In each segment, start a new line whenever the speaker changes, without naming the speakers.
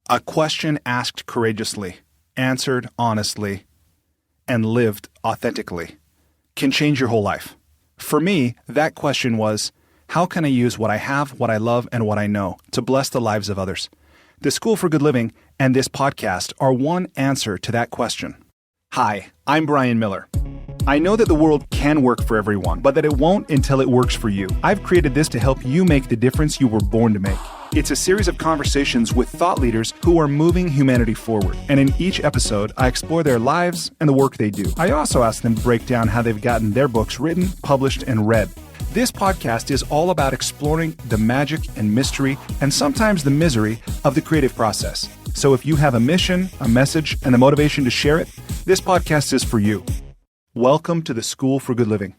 A question asked courageously, answered honestly, and lived authentically can change your whole life. For me, that question was, how can I use what I have, what I love, and what I know to bless the lives of others? The School for Good Living and this podcast are one answer to that question. Hi, I'm Brian Miller. I know that the world can work for everyone, but that it won't until it works for you. I've created this to help you make the difference you were born to make. It's a series of conversations with thought leaders who are moving humanity forward. And in each episode, I explore their lives and the work they do. I also ask them to break down how they've gotten their books written, published, and read. This podcast is all about exploring the magic and mystery, and sometimes the misery, of the creative process. So if you have a mission, a message, and the motivation to share it, this podcast is for you. Welcome to the School for Good Living.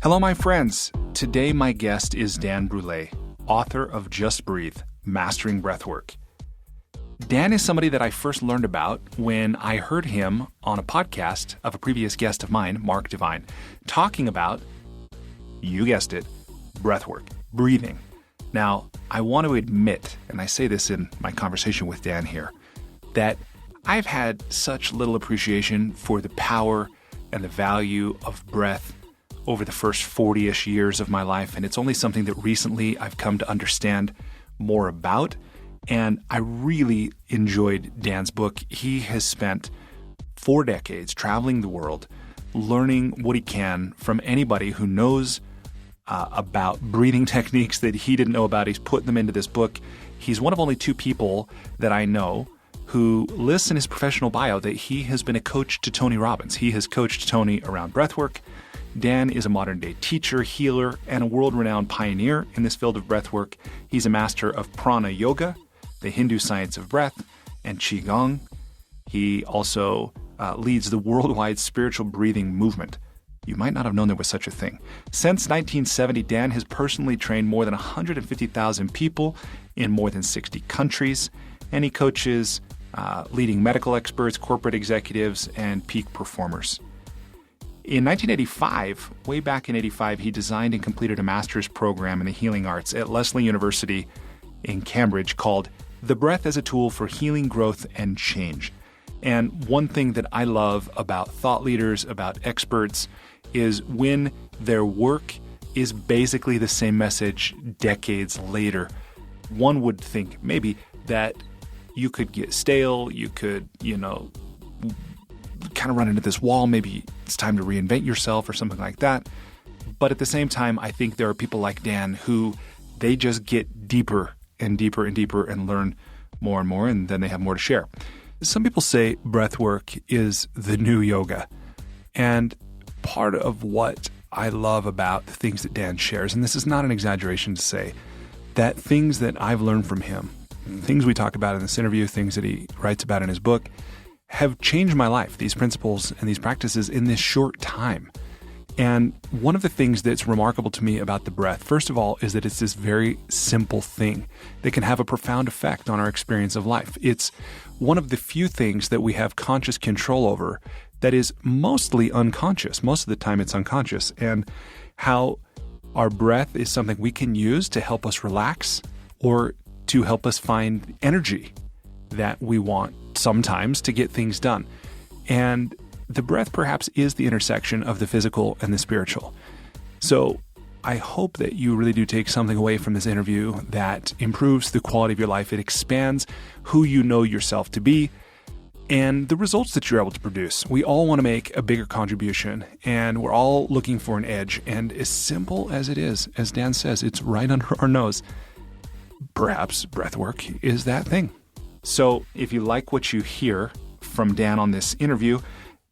Hello, my friends. Today, my guest is Dan Brule, author of Just Breathe, Mastering Breathwork. Dan is somebody that I first learned about when I heard him on a podcast of a previous guest of mine, Mark Divine, talking about, you guessed it, breathwork, breathing. Now, I want to admit, and I say this in my conversation with Dan here, that I've had such little appreciation for the power and the value of breath over the first 40-ish years of my life, and it's only something that recently I've come to understand more about. And I really enjoyed Dan's book. He has spent 4 decades traveling the world, learning what he can from anybody who knows about breathing techniques that he didn't know about. He's put them into this book. He's one of only 2 people that I know who lists in his professional bio that he has been a coach to Tony Robbins. He has coached Tony around breathwork. Dan is a modern-day teacher, healer, and a world-renowned pioneer in this field of breathwork. He's a master of prana yoga, the Hindu science of breath, and qigong. He also leads the worldwide spiritual breathing movement. You might not have known there was such a thing. Since 1970, Dan has personally trained more than 150,000 people in more than 60 countries, and he coaches leading medical experts, corporate executives, and peak performers. In 1985, way back in 85, he designed and completed a master's program in the healing arts at Lesley University in Cambridge called The Breath as a Tool for Healing, Growth, and Change. And one thing that I love about thought leaders, about experts, is when their work is basically the same message decades later. One would think maybe that you could get stale, you could, kind of run into this wall, maybe it's time to reinvent yourself or something like that. But at the same time, I think there are people like Dan who they just get deeper and deeper and deeper and learn more and more, and then they have more to share. Some people say breathwork is the new yoga. And part of what I love about the things that Dan shares, and this is not an exaggeration to say, that things that I've learned from him, things we talk about in this interview, things that he writes about in his book, have changed my life, these principles and these practices in this short time. And one of the things that's remarkable to me about the breath, first of all, is that it's this very simple thing that can have a profound effect on our experience of life. It's one of the few things that we have conscious control over that is mostly unconscious. Most of the time it's unconscious. And how our breath is something we can use to help us relax or to help us find energy that we want sometimes to get things done. And the breath perhaps is the intersection of the physical and the spiritual. So I hope that you really do take something away from this interview that improves the quality of your life. It expands who you know yourself to be and the results that you're able to produce. We all want to make a bigger contribution, and we're all looking for an edge. And as simple as it is, as Dan says, it's right under our nose. Perhaps breathwork is that thing. So if you like what you hear from Dan on this interview,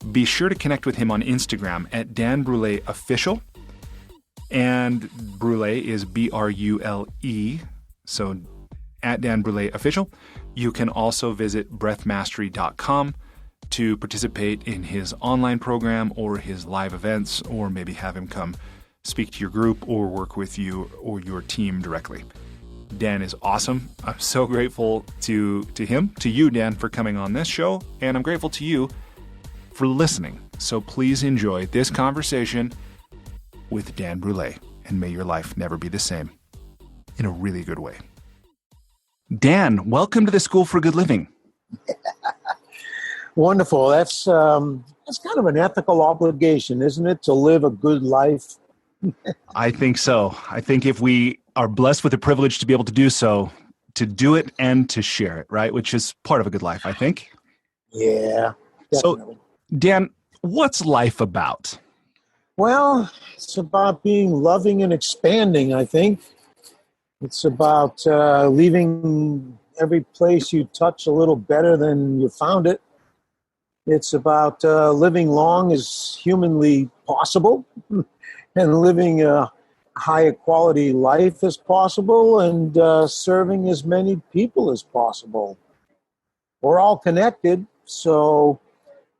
be sure to connect with him on Instagram at Dan Brule Official. And Brule is B-R-U-L-E, so at Dan Brule Official. You can also visit breathmastery.com to participate in his online program or his live events, or maybe have him come speak to your group or work with you or your team directly. Dan is awesome. I'm so grateful to him, to you, Dan, for coming on this show, and I'm grateful to you for listening. So please enjoy this conversation with Dan Brule, and may your life never be the same in a really good way. Dan, welcome to the School for Good Living.
Wonderful. That's kind of an ethical obligation, isn't it, to live a good life?
I think so. I think if we are blessed with the privilege to be able to do so, to do it and to share it, right? Which is part of a good life, I think.
Yeah, definitely.
So, Dan, what's life about?
Well, it's about being loving and expanding, I think. It's about leaving every place you touch a little better than you found it. It's about living long as humanly possible and living a high quality life as possible and serving as many people as possible. We're all connected, so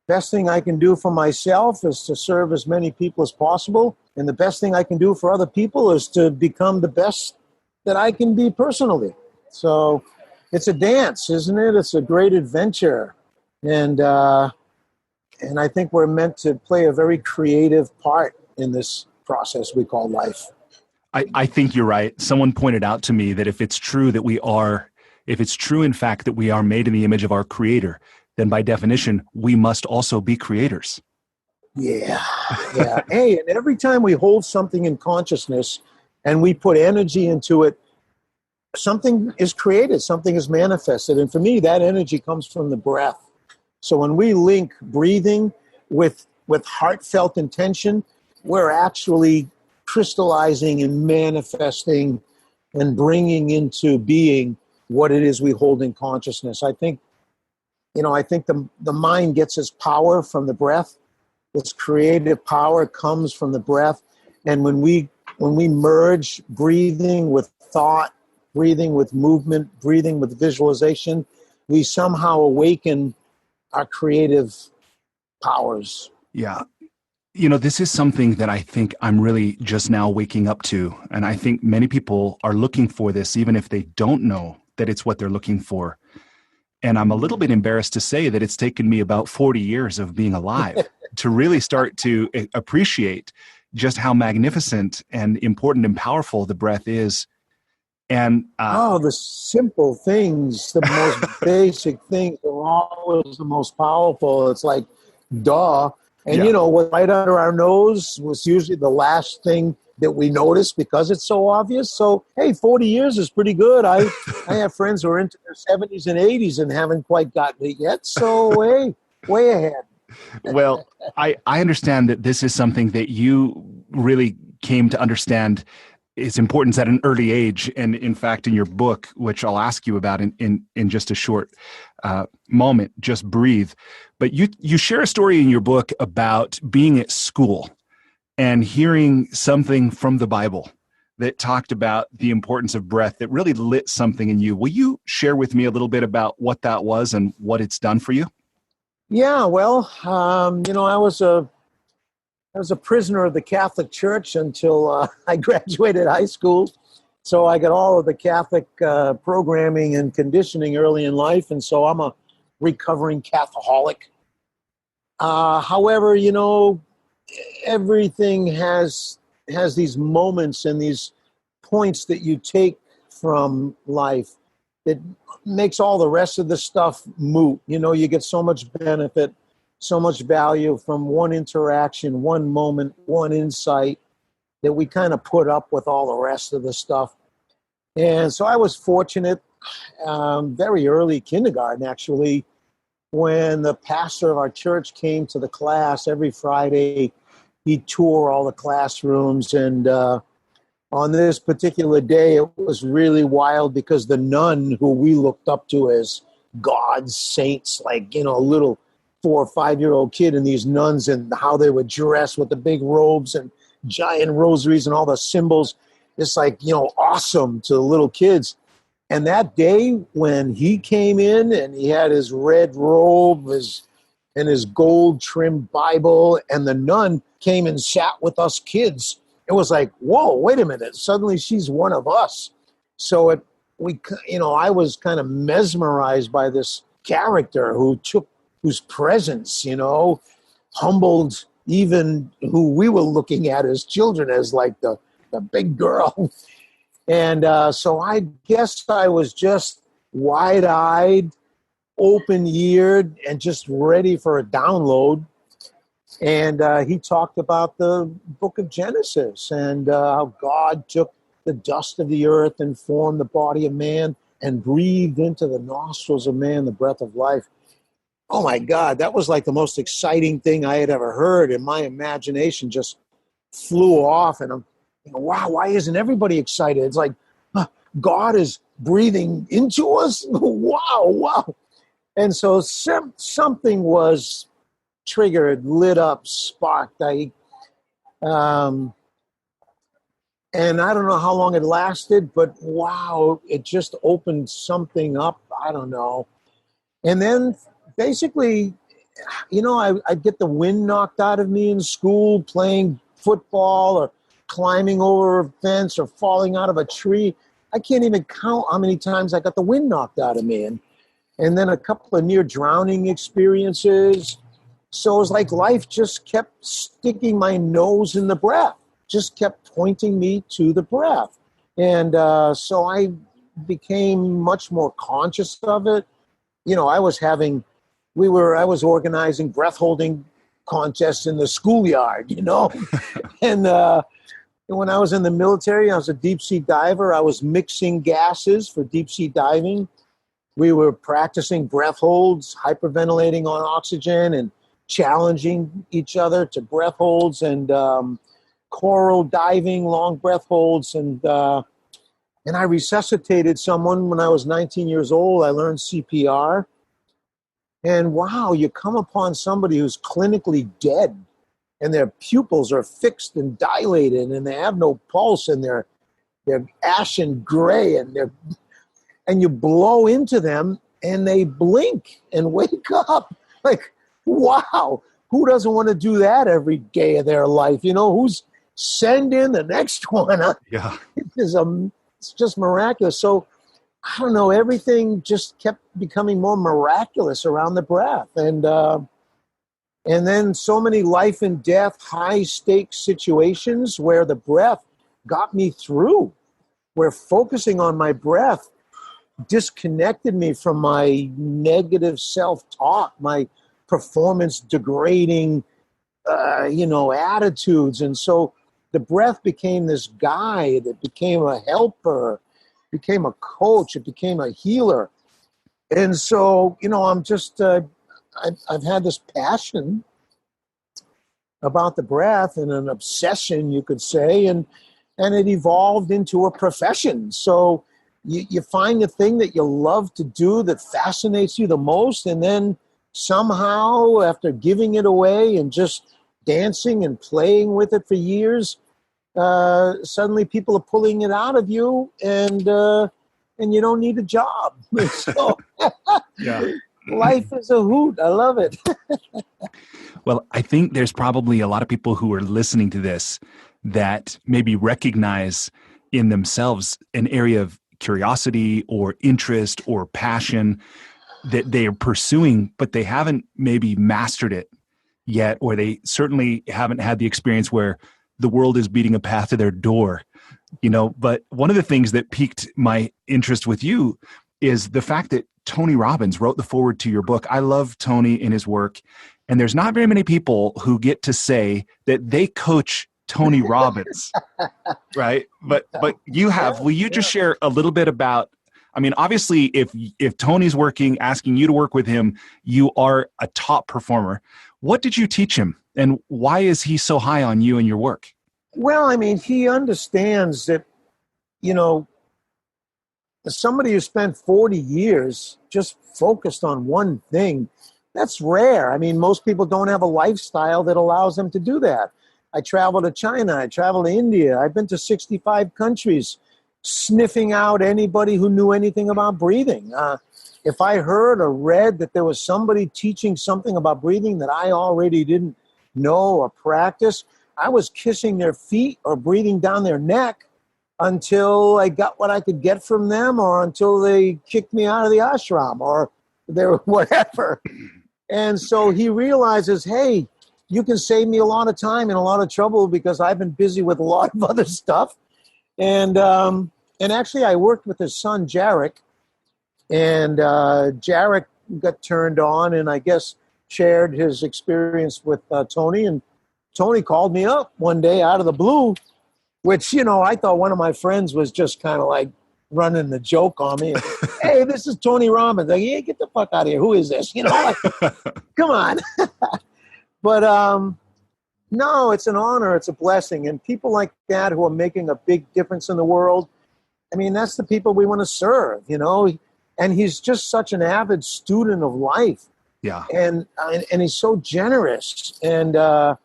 best thing I can do for myself is to serve as many people as possible, and the best thing I can do for other people is to become the best that I can be personally. So it's a dance, isn't it? It's a great adventure, and I think we're meant to play a very creative part in this process we call life.
I think you're right. Someone pointed out to me that if it's true, in fact, that we are made in the image of our Creator, then by definition, we must also be creators.
Yeah. Hey, and every time we hold something in consciousness and we put energy into it, something is created, something is manifested. And for me, that energy comes from the breath. So when we link breathing with heartfelt intention, we're actually crystallizing and manifesting and bringing into being what it is we hold in consciousness. I think the mind gets its power from the breath. Its creative power comes from the breath. And when we merge breathing with thought, breathing with movement, breathing with visualization, we somehow awaken our creative powers.
Yeah. This is something that I think I'm really just now waking up to. And I think many people are looking for this, even if they don't know that it's what they're looking for. And I'm a little bit embarrassed to say that it's taken me about 40 years of being alive to really start to appreciate just how magnificent and important and powerful the breath is. And
the simple things, the most basic things are always the most powerful. It's like, duh. And what's right under our nose was usually the last thing that we notice because it's so obvious. So, hey, 40 years is pretty good. I have friends who are into their 70s and 80s and haven't quite gotten it yet. So, hey, way ahead.
Well, I understand that this is something that you really came to understand its importance at an early age. And in fact, in your book, which I'll ask you about in just a short moment, Just Breathe. But you share a story in your book about being at school and hearing something from the Bible that talked about the importance of breath that really lit something in you. Will you share with me a little bit about what that was and what it's done for you?
Yeah, well, I was a prisoner of the Catholic Church until I graduated high school. So I got all of the Catholic programming and conditioning early in life, and so I'm a recovering Catholic. However, everything has these moments and these points that you take from life that makes all the rest of the stuff moot. You get so much benefit, so much value from one interaction, one moment, one insight that we kind of put up with all the rest of the stuff. And so I was fortunate, very early kindergarten actually, when the pastor of our church came to the class every Friday. He toured all the classrooms, and on this particular day, it was really wild because the nun who we looked up to as gods, saints, like, a little 4 or 5-year-old kid, and these nuns and how they were dressed with the big robes and giant rosaries and all the symbols. It's like, awesome to the little kids. And that day when he came in and he had his red robe and his gold trimmed Bible, and the nun came and sat with us kids, it was like, whoa, wait a minute. Suddenly she's one of us. So I was kind of mesmerized by this character whose presence, humbled even who we were looking at as children as like the big girl. And so I guess I was just wide-eyed, open-eared, and just ready for a download. And he talked about the book of Genesis and how God took the dust of the earth and formed the body of man and breathed into the nostrils of man the breath of life. Oh my God, that was like the most exciting thing I had ever heard. And my imagination just flew off. And I'm, wow, why isn't everybody excited? It's like, God is breathing into us? Wow. And so something was triggered, lit up, sparked. And I don't know how long it lasted, but wow, it just opened something up. I don't know. And then basically, I'd get the wind knocked out of me in school playing football or climbing over a fence or falling out of a tree. I can't even count how many times I got the wind knocked out of me. And then a couple of near drowning experiences. So it was like life just kept sticking my nose in the breath, just kept pointing me to the breath. And so I became much more conscious of it. I was organizing breath holding contests in the schoolyard, and when I was in the military, I was a deep sea diver. I was mixing gases for deep sea diving. We were practicing breath holds, hyperventilating on oxygen, and challenging each other to breath holds, and coral diving, long breath holds. And I resuscitated someone when I was 19 years old. I learned CPR. And wow, you come upon somebody who's clinically dead, and their pupils are fixed and dilated, and they have no pulse, and they're ashen gray, and you blow into them, and they blink and wake up. Like, wow, who doesn't want to do that every day of their life? Who's send in the next one?
Yeah,
it's just miraculous. So I don't know, everything just kept becoming more miraculous around the breath. And then so many life and death, high stakes situations where the breath got me through, where focusing on my breath disconnected me from my negative self-talk, my performance degrading, attitudes. And so the breath became this guide. It became a helper, became a coach. It became a healer. And so, I'm just, I've had this passion about the breath and an obsession, you could say, and it evolved into a profession. So you find the thing that you love to do that fascinates you the most, and then somehow, after giving it away and just dancing and playing with it for years, suddenly people are pulling it out of you, and you don't need a job. So
yeah.
Life is a hoot. I love it.
Well, I think there's probably a lot of people who are listening to this that maybe recognize in themselves an area of curiosity or interest or passion that they are pursuing, but they haven't maybe mastered it yet, or they certainly haven't had the experience where the world is beating a path to their door. But one of the things that piqued my interest with you is the fact that Tony Robbins wrote the foreword to your book. I love Tony and his work, and there's not very many people who get to say that they coach Tony Robbins, right? But you have. Will you just share a little bit about? I mean, obviously, if Tony's working, asking you to work with him, you are a top performer. What did you teach him, and why is he so high on you and your work?
Well, I mean, he understands that, somebody who spent 40 years just focused on one thing, that's rare. I mean, most people don't have a lifestyle that allows them to do that. I traveled to China. I traveled to India. I've been to 65 countries sniffing out anybody who knew anything about breathing. If I heard or read that there was somebody teaching something about breathing that I already didn't know or practice, I was kissing their feet or breathing down their neck until I got what I could get from them, or until they kicked me out of the ashram, or their whatever. And so he realizes, hey, you can save me a lot of time and a lot of trouble because I've been busy with a lot of other stuff. And actually, I worked with his son, Jarek, And Jarek got turned on and I guess shared his experience with Tony. And Tony called me up one day out of the blue, which, I thought one of my friends was just kind of like running the joke on me. And, hey, this is Tony Robbins. Like, yeah, get the fuck out of here. Who is this? Like, come on. But no, it's an honor. It's a blessing. And people like that who are making a big difference in the world, I mean, that's the people we want to serve, And he's just such an avid student of life.
Yeah.
And he's so generous. And I'll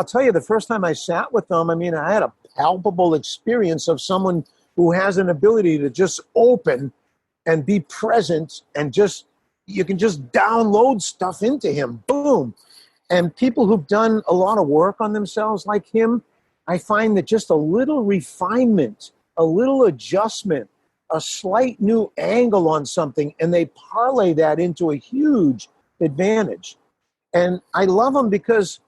tell you, the first time I sat with him, I mean, I had a palpable experience of someone who has an ability to just open and be present and you can just download stuff into him. Boom. And people who've done a lot of work on themselves like him, I find that just a little refinement, a little adjustment, a slight new angle on something, and they parlay that into a huge advantage. And I love him because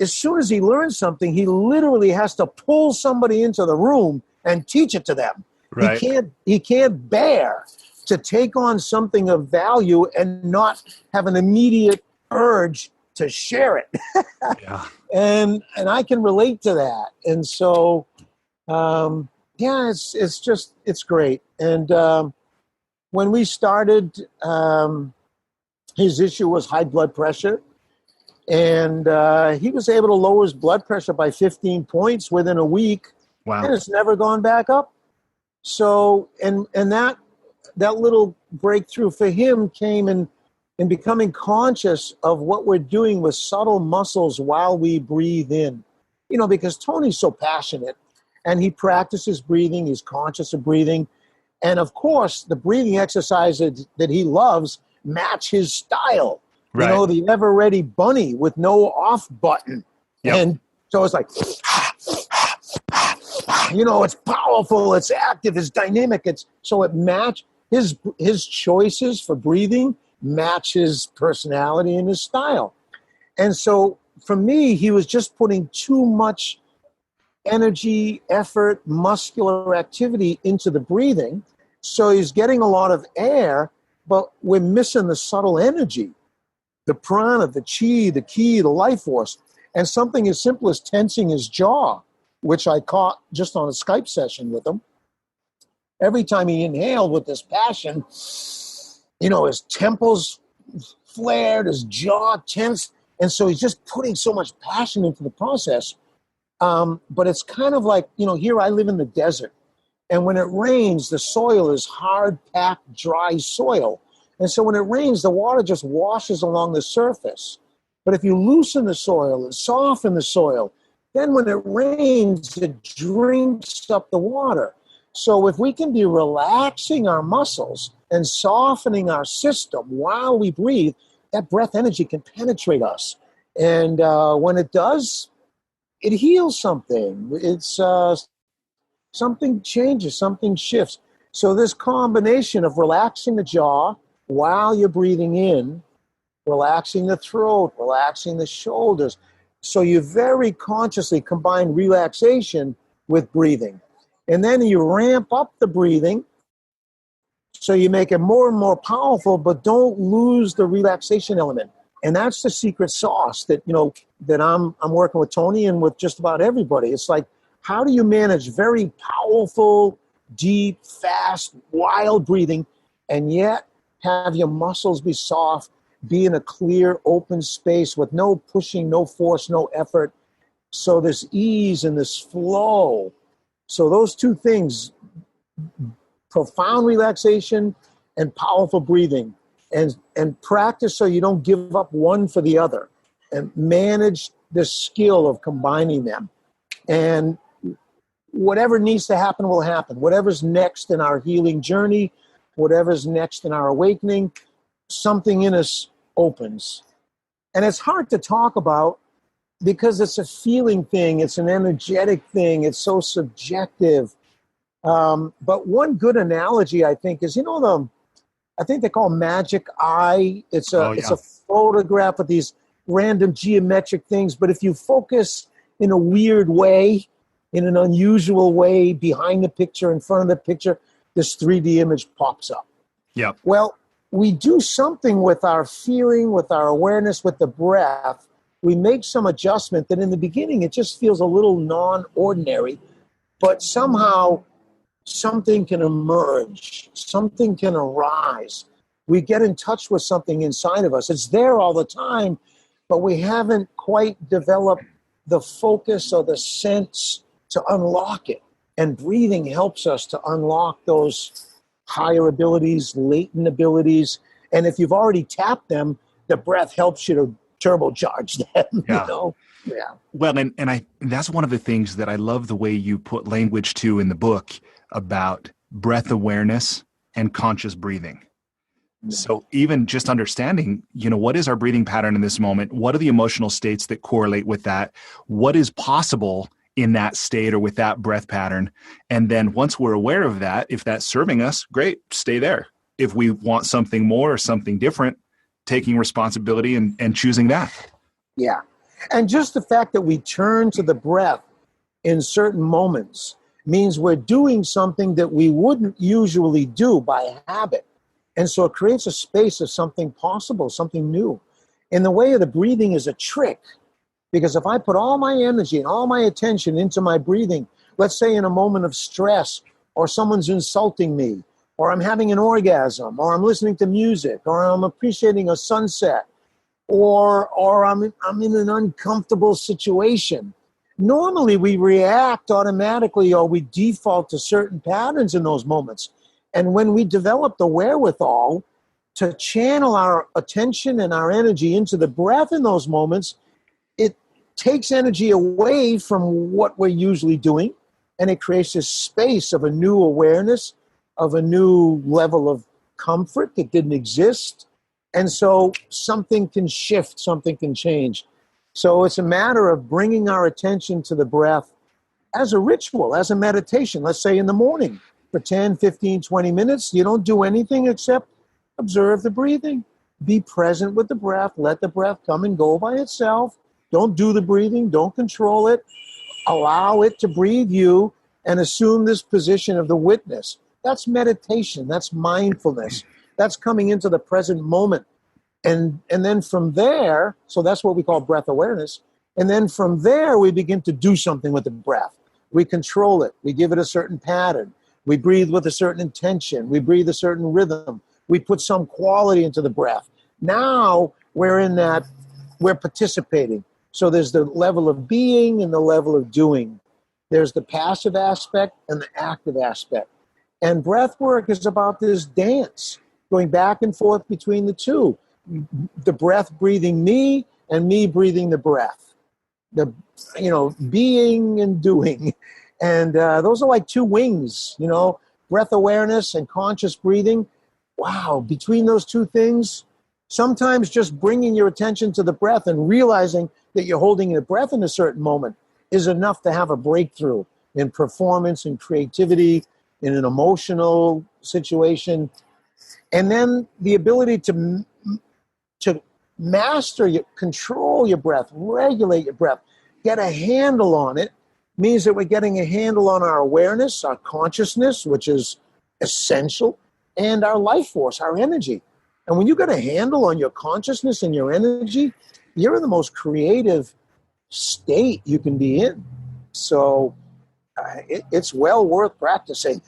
as soon as he learns something, he literally has to pull somebody into the room and teach it to them.
Right.
He can't bear to take on something of value and not have an immediate urge to share it.
Yeah.
And I can relate to that. And so, it's great. And when we started, his issue was high blood pressure. And he was able to lower his blood pressure by 15 points within a week.
Wow.
And it's never gone back up. So, and that little breakthrough for him came in becoming conscious of what we're doing with subtle muscles while we breathe in. Because Tony's so passionate and he practices breathing, he's conscious of breathing. And of course, the breathing exercises that he loves match his style.
Right.
The ever-ready bunny with no off button.
Yep.
And so it's like, it's powerful, it's active, it's dynamic. So it match his choices for breathing match his personality and his style. And so for me, he was just putting too much energy, effort, muscular activity into the breathing. So he's getting a lot of air, but we're missing the subtle energy, the prana, the chi, the ki, the life force. And something as simple as tensing his jaw, which I caught just on a Skype session with him. Every time he inhaled with this passion, his temples flared, his jaw tensed. And so he's just putting so much passion into the process. But it's kind of like, here I live in the desert. And when it rains, the soil is hard, packed, dry soil. And so when it rains, the water just washes along the surface. But if you loosen the soil and soften the soil, then when it rains, it drinks up the water. So if we can be relaxing our muscles and softening our system while we breathe, that breath energy can penetrate us. And when it does, it heals something. It's something changes, something shifts. So this combination of relaxing the jaw while you're breathing in, relaxing the throat, relaxing the shoulders. So you very consciously combine relaxation with breathing. And then you ramp up the breathing so you make it more and more powerful, but don't lose the relaxation element. And that's the secret sauce that, that I'm working with Tony and with just about everybody. It's like, how do you manage very powerful, deep, fast, wild breathing and yet have your muscles be soft, be in a clear, open space with no pushing, no force, no effort. So this ease and this flow. So those two things, profound relaxation and powerful breathing, and practice so you don't give up one for the other, and manage the skill of combining them. And whatever needs to happen will happen. Whatever's next in our healing journey, whatever's next in our awakening, something in us opens. And it's hard to talk about because it's a feeling thing. It's an energetic thing. It's so subjective. But one good analogy, I think, is, I think they call magic eye. It's a photograph of these random geometric things. But if you focus in a weird way, in an unusual way, behind the picture, in front of the picture, this 3D image pops up.
Yep.
Well, we do something with our feeling, with our awareness, with the breath. We make some adjustment that in the beginning it just feels a little non-ordinary, but somehow something can emerge, something can arise. We get in touch with something inside of us. It's there all the time, but we haven't quite developed the focus or the sense to unlock it. And breathing helps us to unlock those higher abilities, latent abilities. And if you've already tapped them, the breath helps you to turbocharge them,
Yeah.
you know? Yeah.
Well, and that's one of the things that I love the way you put language to in the book about breath awareness and conscious breathing. So even just understanding, what is our breathing pattern in this moment? What are the emotional states that correlate with that? What is possible in that state or with that breath pattern? And then once we're aware of that, if that's serving us, great, stay there. If we want something more or something different, taking responsibility and choosing that.
Yeah. And just the fact that we turn to the breath in certain moments means we're doing something that we wouldn't usually do by habit. And so it creates a space of something possible, something new. And the way of the breathing is a trick, because if I put all my energy and all my attention into my breathing, let's say in a moment of stress, or someone's insulting me, or I'm having an orgasm, or I'm listening to music, or I'm appreciating a sunset, or I'm in an uncomfortable situation. Normally we react automatically or we default to certain patterns in those moments. And when we develop the wherewithal to channel our attention and our energy into the breath in those moments, it takes energy away from what we're usually doing, and it creates this space of a new awareness, of a new level of comfort that didn't exist. And so something can shift, something can change. So it's a matter of bringing our attention to the breath as a ritual, as a meditation. Let's say in the morning for 10, 15, 20 minutes, you don't do anything except observe the breathing. Be present with the breath. Let the breath come and go by itself. Don't do the breathing. Don't control it. Allow it to breathe you and assume this position of the witness. That's meditation. That's mindfulness. That's coming into the present moment. And then from there, so that's what we call breath awareness. And then from there, we begin to do something with the breath. We control it. We give it a certain pattern. We breathe with a certain intention. We breathe a certain rhythm. We put some quality into the breath. Now we're participating. So there's the level of being and the level of doing. There's the passive aspect and the active aspect. And breath work is about this dance, going back and forth between the two. The breath breathing me and me breathing the breath. Being and doing. And those are like two wings, breath awareness and conscious breathing. Wow, between those two things, sometimes just bringing your attention to the breath and realizing that you're holding your breath in a certain moment is enough to have a breakthrough in performance and creativity, in an emotional situation. And then the ability to master, control your breath, regulate your breath, get a handle on it, means that we're getting a handle on our awareness, our consciousness, which is essential, and our life force, our energy. And when you get a handle on your consciousness and your energy, you're in the most creative state you can be in. So it's well worth practicing.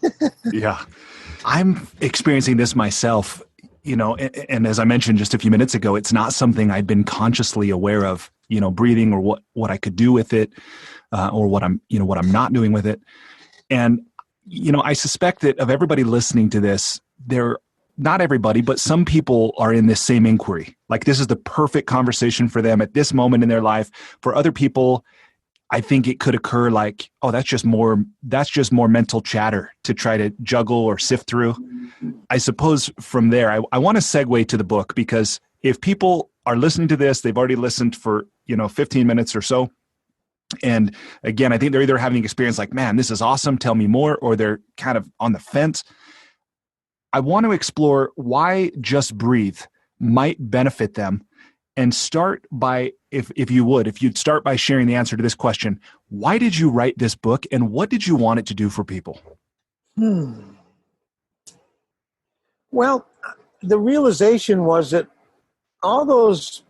Yeah. I'm experiencing this myself, and as I mentioned just a few minutes ago, it's not something I've been consciously aware of, breathing or what I could do with it, or what I'm not doing with it. And, I suspect that of everybody listening to this, not everybody, but some people are in this same inquiry. Like this is the perfect conversation for them at this moment in their life. For other people, I think it could occur like, oh, that's just more mental chatter to try to juggle or sift through. I suppose from there, I want to segue to the book, because if people are listening to this, they've already listened for, 15 minutes or so. And again, I think they're either having an experience like, man, this is awesome, tell me more, or they're kind of on the fence. I want to explore why just breathe might benefit them, and start by, if you'd start by sharing the answer to this question: why did you write this book, and what did you want it to do for people?
Well, the realization was that all those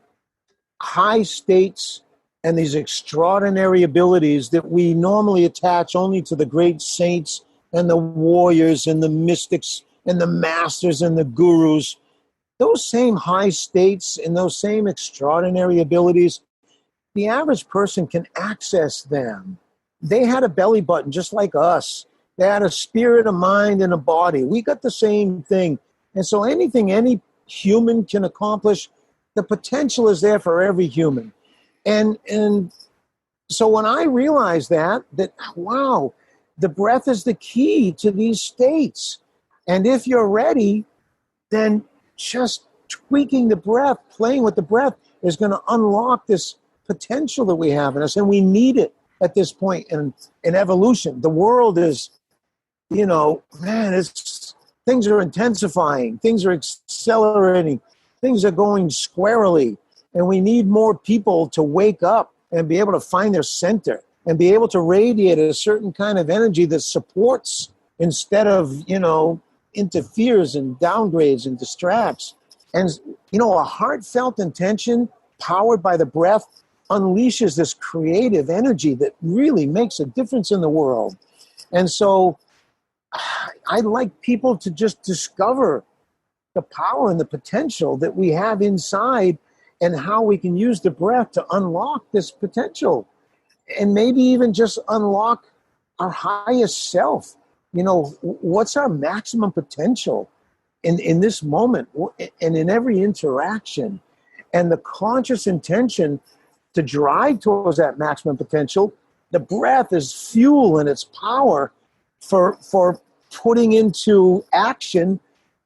high states and these extraordinary abilities that we normally attach only to the great saints and the warriors and the mystics and the masters and the gurus, those same high states and those same extraordinary abilities, the average person can access them. They had a belly button just like us. They had a spirit, a mind, and a body. We got the same thing. And so anything any human can accomplish, the potential is there for every human. And so when I realized that wow, the breath is the key to these states. And if you're ready, then just tweaking the breath, playing with the breath is going to unlock this potential that we have in us. And we need it at this point in evolution. The world is, things are intensifying, things are accelerating, things are going squarely. And we need more people to wake up and be able to find their center and be able to radiate a certain kind of energy that supports instead of, interferes and downgrades and distracts. And, a heartfelt intention powered by the breath unleashes this creative energy that really makes a difference in the world. And so I'd like people to just discover the power and the potential that we have inside and how we can use the breath to unlock this potential and maybe even just unlock our highest self. What's our maximum potential in this moment and in every interaction? And the conscious intention to drive towards that maximum potential, the breath is fuel and its power for putting into action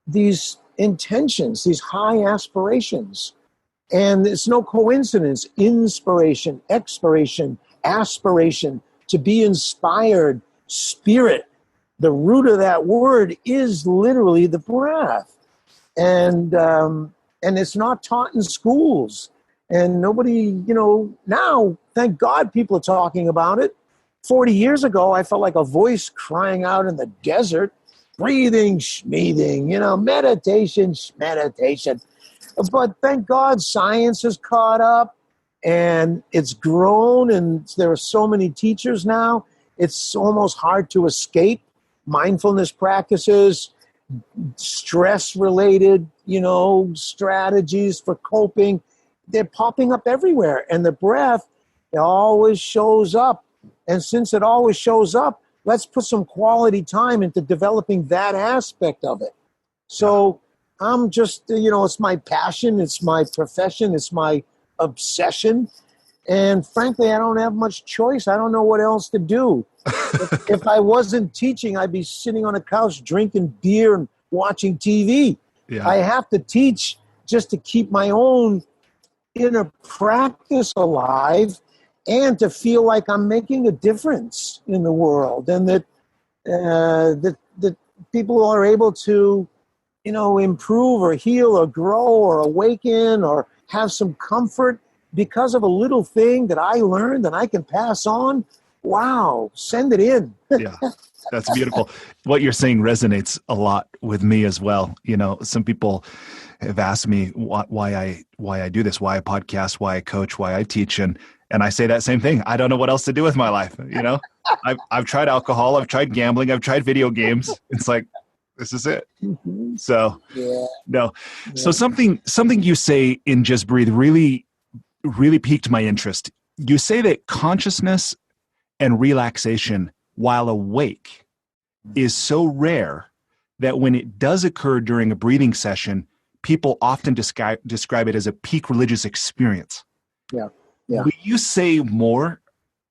these intentions, these high aspirations. And it's no coincidence, inspiration, expiration, aspiration, to be inspired, spirit. The root of that word is literally the breath. And it's not taught in schools. And nobody, now, thank God people are talking about it. 40 years ago, I felt like a voice crying out in the desert, breathing, schmeathing, meditation, meditation. But thank God science has caught up and it's grown and there are so many teachers now. It's almost hard to escape. Mindfulness practices, stress-related, strategies for coping, they're popping up everywhere. And the breath, it always shows up. And since it always shows up, let's put some quality time into developing that aspect of it. So I'm just, it's my passion, it's my profession, it's my obsession. And frankly, I don't have much choice. I don't know what else to do. If I wasn't teaching, I'd be sitting on a couch drinking beer and watching TV. Yeah. I have to teach just to keep my own inner practice alive and to feel like I'm making a difference in the world, and that that people are able to, improve or heal or grow or awaken or have some comfort because of a little thing that I learned and I can pass on. Wow, send it in.
Yeah, that's beautiful. What you're saying resonates a lot with me as well. Some people have asked me why I do this, why I podcast, why I coach, why I teach, and I say that same thing. I don't know what else to do with my life. I've tried alcohol, I've tried gambling, I've tried video games. It's like, this is it. Mm-hmm. So no. Yeah. So something you say in Just Breathe really piqued my interest. You say that consciousness and relaxation while awake is so rare that when it does occur during a breathing session, people often describe it as a peak religious experience.
Yeah. Yeah.
Will you say more?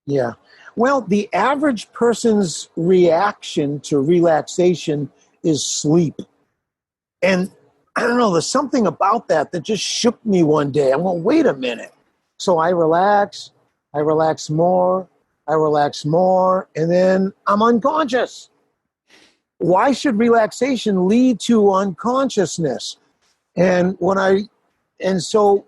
Yeah. Well, the average person's reaction to relaxation is sleep. And I don't know, there's something about that just shook me one day. I'm going, wait a minute. So I relax more, and then I'm unconscious. Why should relaxation lead to unconsciousness? And so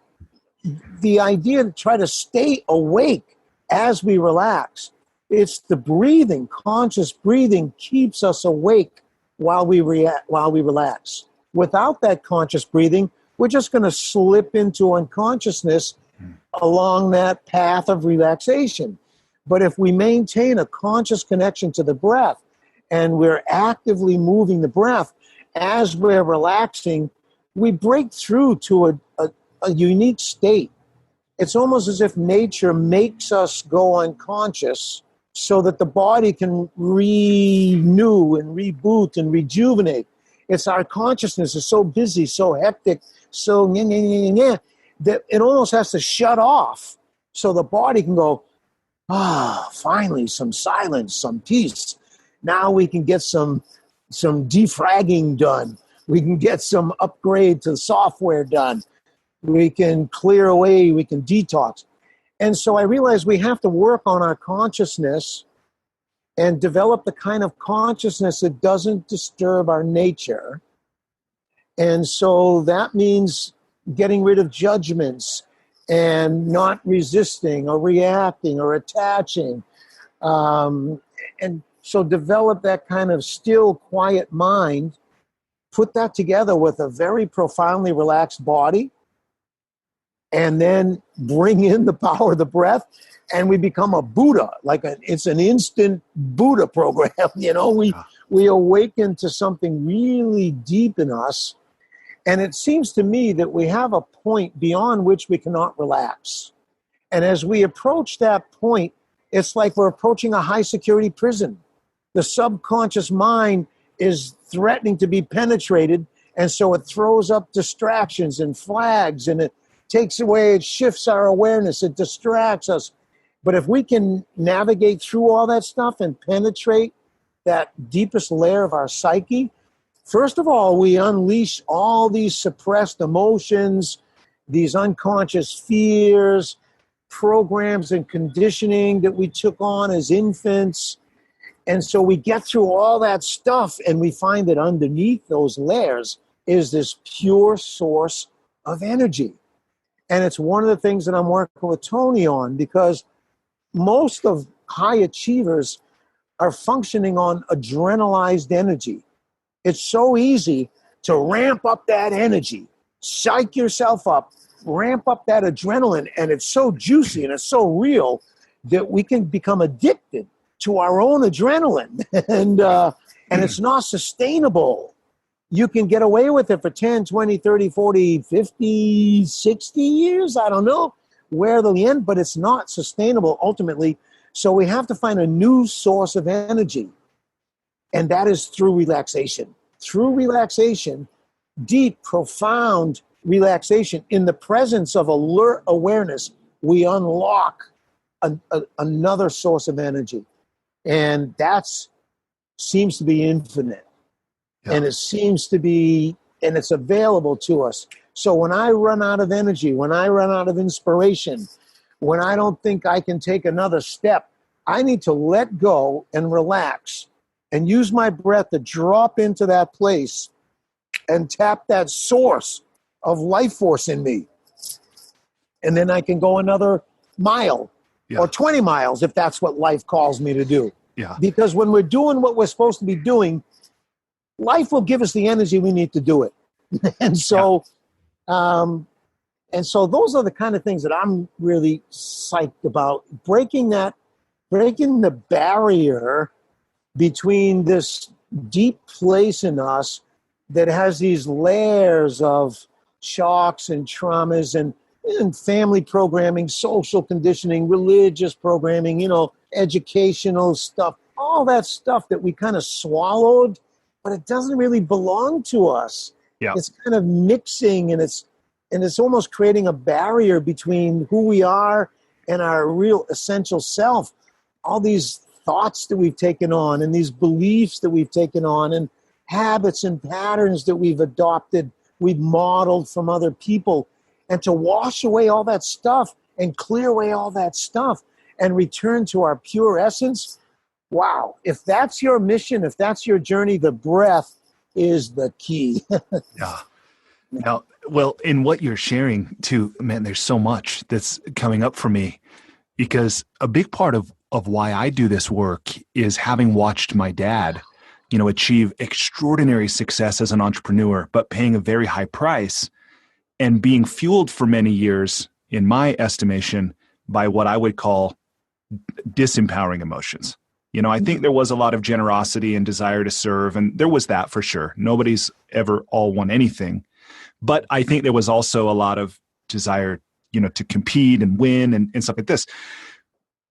the idea to try to stay awake as we relax, it's the breathing, conscious breathing keeps us awake while we relax. Without that conscious breathing, we're just going to slip into unconsciousness along that path of relaxation. But if we maintain a conscious connection to the breath and we're actively moving the breath as we're relaxing, we break through to a unique state. It's almost as if nature makes us go unconscious so that the body can renew and reboot and rejuvenate. It's our consciousness is so busy, so hectic, so that it almost has to shut off so the body can go, finally, some silence, some peace. Now we can get some defragging done. We can get some upgrade to the software done. We can clear away, we can detox. And so I realized we have to work on our consciousness and develop the kind of consciousness that doesn't disturb our nature. And so that means getting rid of judgments and not resisting or reacting or attaching. And so develop that kind of still, quiet mind, put that together with a very profoundly relaxed body, and then bring in the power of the breath, and we become a Buddha. It's an instant Buddha program. We awaken to something really deep in us, and it seems to me that we have a point beyond which we cannot relax. And as we approach that point, it's like we're approaching a high-security prison. The subconscious mind is threatening to be penetrated, and so it throws up distractions and flags, and it shifts our awareness, it distracts us. But if we can navigate through all that stuff and penetrate that deepest layer of our psyche, first of all, we unleash all these suppressed emotions, these unconscious fears, programs and conditioning that we took on as infants. And so we get through all that stuff, and we find that underneath those layers is this pure source of energy. And it's one of the things that I'm working with Tony on, because most of high achievers are functioning on adrenalized energy. It's so easy to ramp up that energy, psych yourself up, ramp up that adrenaline, and it's so juicy and it's so real that we can become addicted to our own adrenaline, and it's not sustainable. You can get away with it for 10, 20, 30, 40, 50, 60 years. I don't know where they'll end, but it's not sustainable ultimately. So we have to find a new source of energy, and that is through relaxation. Through relaxation, deep, profound relaxation, in the presence of alert awareness, we unlock another source of energy. And that seems to be infinite. Yeah. And it seems to be, and it's available to us. So when I run out of energy, when I run out of inspiration, when I don't think I can take another step, I need to let go and relax and use my breath to drop into that place and tap that source of life force in me. And then I can go another mile or 20 miles if that's what life calls me to do. Yeah. Because when we're doing what we're supposed to be doing, life will give us the energy we need to do it. And so those are the kind of things that I'm really psyched about, breaking the barrier between this deep place in us that has these layers of shocks and traumas and family programming, social conditioning, religious programming, educational stuff, all that stuff that we kind of swallowed, but it doesn't really belong to us. Yeah. It's kind of mixing, and it's almost creating a barrier between who we are and our real essential self. All these thoughts that we've taken on, and these beliefs that we've taken on, and habits and patterns that we've adopted, we've modeled from other people. And to wash away all that stuff and clear away all that stuff and return to our pure essence, wow. If that's your mission, if that's your journey, the breath is the key.
Yeah. Now, well, in what you're sharing too, man, there's so much that's coming up for me, because a big part of why I do this work is having watched my dad achieve extraordinary success as an entrepreneur, but paying a very high price and being fueled for many years, in my estimation, by what I would call disempowering emotions. I think there was a lot of generosity and desire to serve, and there was that for sure. Nobody's ever all won anything. But I think there was also a lot of desire, to compete and win and stuff like this.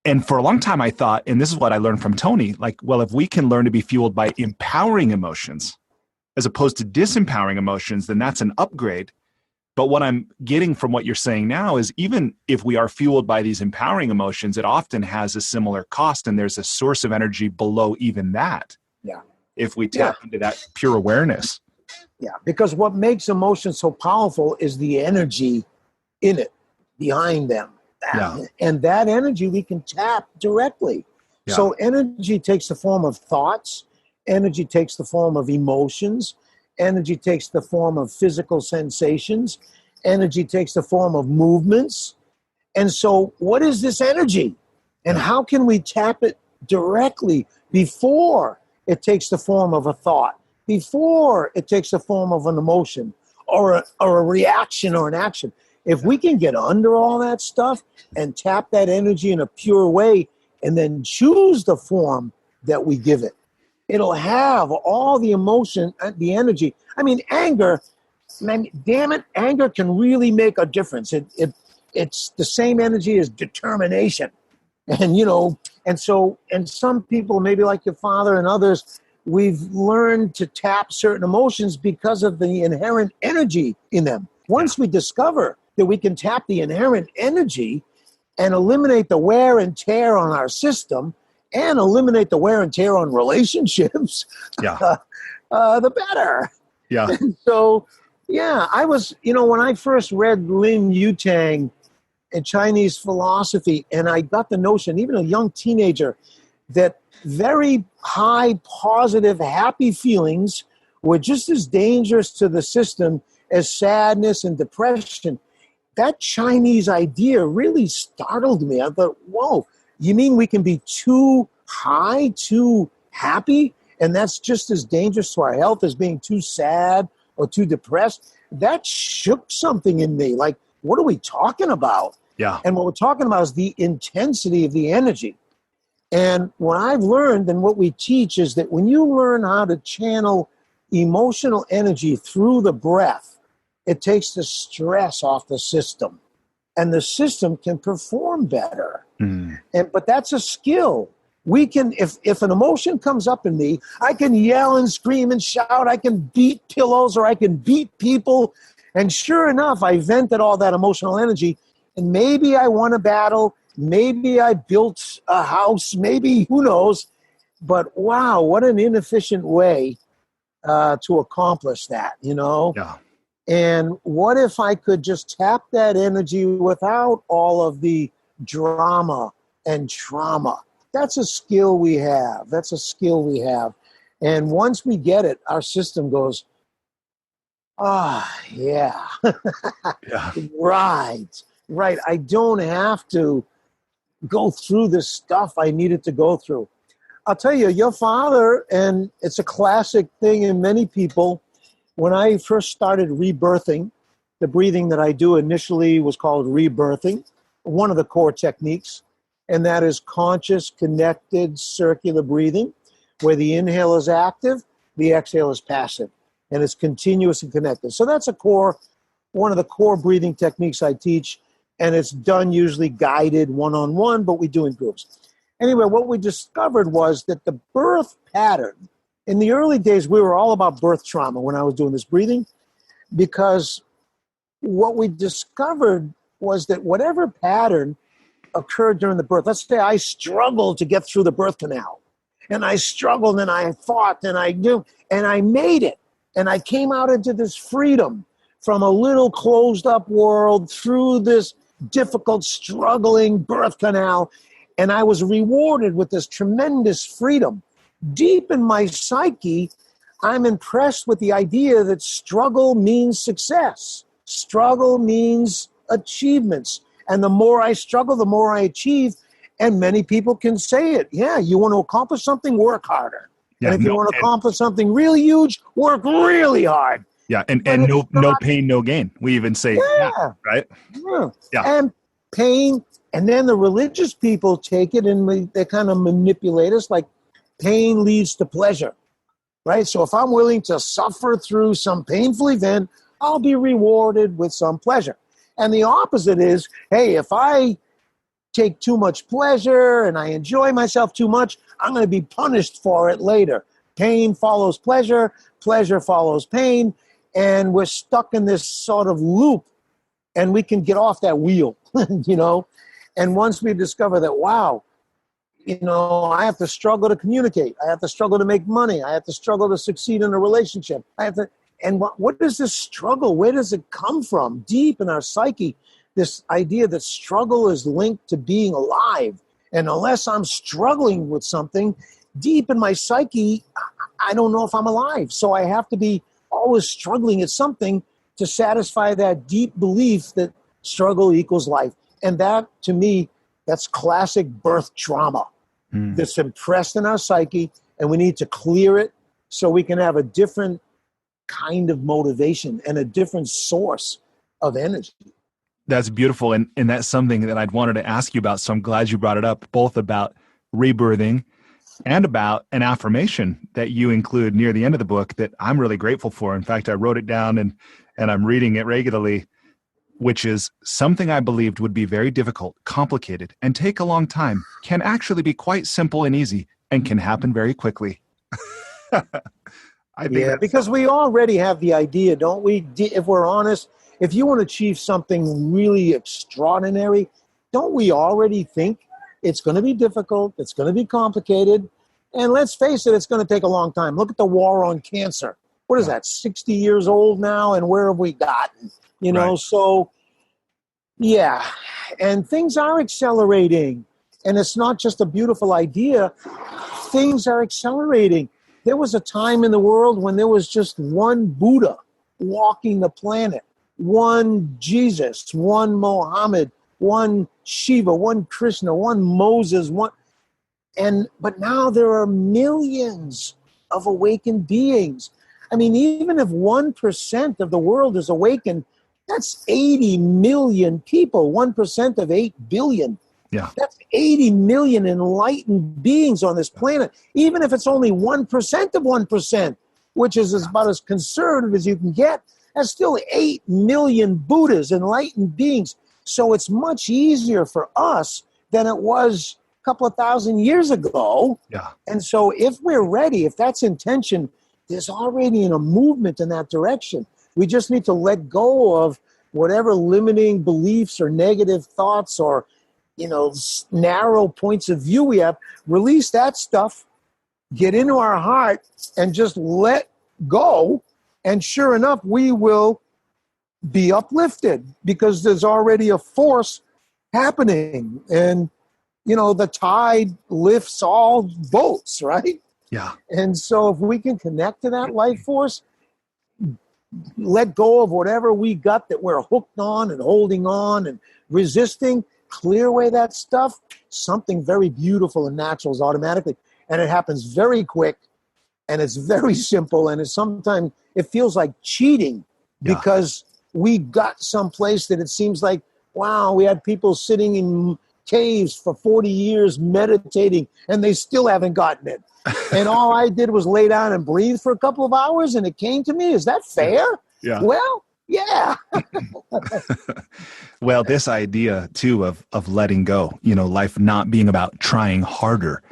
And for a long time, I thought, and this is what I learned from Tony, if we can learn to be fueled by empowering emotions as opposed to disempowering emotions, then that's an upgrade. But what I'm getting from what you're saying now is even if we are fueled by these empowering emotions, it often has a similar cost, and there's a source of energy below even that.
Yeah.
If we tap into that pure awareness.
Yeah, because what makes emotions so powerful is the energy in it, behind them.
Yeah.
And that energy we can tap directly.
Yeah.
So energy takes the form of thoughts. Energy takes the form of emotions. Energy takes the form of physical sensations. Energy takes the form of movements. And so what is this energy? And how can we tap it directly before it takes the form of a thought, before it takes the form of an emotion or a reaction or an action? If we can get under all that stuff and tap that energy in a pure way and then choose the form that we give it, it'll have all the emotion, the energy. I mean, anger, man, damn it, anger can really make a difference. It's the same energy as determination. And, and some people, maybe like your father and others, we've learned to tap certain emotions because of the inherent energy in them. Once we discover that we can tap the inherent energy and eliminate the wear and tear on our system and eliminate the wear and tear on relationships, the better.
Yeah.
So, I was, when I first read Lin Yutang in Chinese philosophy, and I got the notion, even a young teenager, that very high, positive, happy feelings were just as dangerous to the system as sadness and depression. That Chinese idea really startled me. I thought, whoa, you mean we can be too high, too happy, and that's just as dangerous to our health as being too sad or too depressed? That shook something in me. Like, what are we talking about?
Yeah.
And what we're talking about is the intensity of the energy. And what I've learned and what we teach is that when you learn how to channel emotional energy through the breath, it takes the stress off the system, and the system can perform better. But that's a skill. We can, if an emotion comes up in me, I can yell and scream and shout. I can beat pillows or I can beat people. And sure enough, I vented all that emotional energy. And maybe I won a battle. Maybe I built a house. Maybe, who knows? But wow, what an inefficient way to accomplish that,
Yeah.
And what if I could just tap that energy without all of the drama and trauma? That's a skill we have. And once we get it, our system goes, yeah.
Yeah.
Right. I don't have to go through the stuff I needed to go through. I'll tell you, your father, and it's a classic thing in many people, when I first started rebirthing, the breathing that I do initially was called rebirthing, one of the core techniques, and that is conscious, connected, circular breathing, where the inhale is active, the exhale is passive, and it's continuous and connected. So that's one of the core breathing techniques I teach, and it's done usually guided one-on-one, but we do in groups. Anyway, what we discovered was that the birth pattern, in the early days, we were all about birth trauma when I was doing this breathing, because what we discovered was that whatever pattern occurred during the birth, let's say I struggled to get through the birth canal, and I struggled and I fought and I knew, and I made it, and I came out into this freedom from a little closed up world through this difficult, struggling birth canal, and I was rewarded with this tremendous freedom. Deep in my psyche, I'm impressed with the idea that struggle means success. Struggle means achievements. And the more I struggle, the more I achieve. And many people can say it. Yeah, you want to accomplish something, work harder.
Yeah,
And if you want to accomplish something really huge, work really hard.
Yeah, and no pain, no gain. We even say that, right?
Yeah. And pain, and then the religious people take it and they kind of manipulate us like pain leads to pleasure, right? So if I'm willing to suffer through some painful event, I'll be rewarded with some pleasure. And the opposite is, hey, if I take too much pleasure and I enjoy myself too much, I'm going to be punished for it later. Pain follows pleasure, pleasure follows pain, and we're stuck in this sort of loop, and we can get off that wheel, you know? And once we discover that, wow, you know, I have to struggle to communicate. I have to struggle to make money. I have to struggle to succeed in a relationship. And what is this struggle? Where does it come from? Deep in our psyche, this idea that struggle is linked to being alive. And unless I'm struggling with something, deep in my psyche, I don't know if I'm alive. So I have to be always struggling at something to satisfy that deep belief that struggle equals life. And that, to me, that's classic birth trauma that's impressed in our psyche, and we need to clear it so we can have a different kind of motivation and a different source of energy.
That's beautiful, and that's something that I'd wanted to ask you about, so I'm glad you brought it up, both about rebirthing and about an affirmation that you include near the end of the book that I'm really grateful for. In fact, I wrote it down and I'm reading it regularly, which is something I believed would be very difficult, complicated, and take a long time can actually be quite simple and easy and can happen very quickly.
Because we already have the idea, don't we? If we're honest, if you want to achieve something really extraordinary, don't we already think it's going to be difficult, it's going to be complicated, and let's face it, it's going to take a long time. Look at the war on cancer. What is that, 60 years old now, and where have we gotten? You know, so, yeah, and things are accelerating, and it's not just a beautiful idea. Things are accelerating. There was a time in the world when there was just one Buddha walking the planet, one Jesus, one Mohammed, one Shiva, one Krishna, one Moses, but now there are millions of awakened beings. I mean, even if 1% of the world is awakened, that's 80 million people, 1% of 8 billion.
Yeah.
That's 80 million enlightened beings on this planet. Even if it's only 1% of 1%, which is about as conservative as you can get, that's still 8 million Buddhas, enlightened beings. So it's much easier for us than it was a couple of thousand years ago.
Yeah.
And so if we're ready, if that's intention, there's already a movement in that direction. We just need to let go of whatever limiting beliefs or negative thoughts or, you know, narrow points of view we have. Release that stuff, get into our heart, and just let go. And sure enough, we will be uplifted because there's already a force happening. And, you know, the tide lifts all boats, right?
Yeah.
And so if we can connect to that life force, let go of whatever we got that we're hooked on and holding on and resisting, clear away that stuff, something very beautiful and natural is automatically. And it happens very quick, and it's very simple, and sometimes it feels like cheating because we got someplace that it seems like, wow, we had people sitting in caves for 40 years meditating, and they still haven't gotten it. And all I did was lay down and breathe for a couple of hours, and it came to me. Is that fair?
Yeah.
Well, yeah.
Well, this idea, too, of letting go, you know, life not being about trying harder,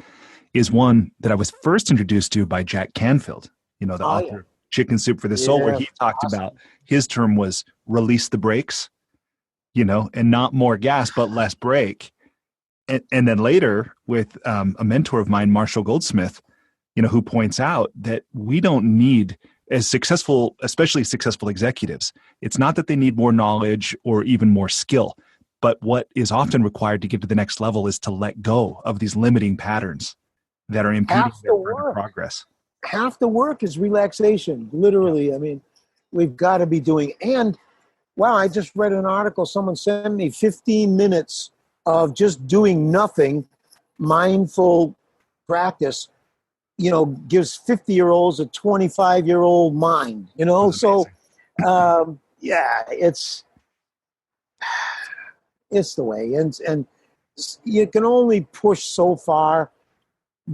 is one that I was first introduced to by Jack Canfield, you know, the author of Chicken Soup for the Soul, where he talked about, his term was release the brakes, you know, and not more gas, but less brake. And then later with a mentor of mine, Marshall Goldsmith, you know, who points out that we don't need, as successful, especially successful executives, it's not that they need more knowledge or even more skill, but what is often required to get to the next level is to let go of these limiting patterns that are impeding their further progress.
Half the work is relaxation, literally. Yeah. I mean, we've got to be doing, and wow, I just read an article, someone sent me 15 minutes of just doing nothing, mindful practice. gives 50-year-olds a 25-year-old mind, So, yeah, it's the way. And you can only push so far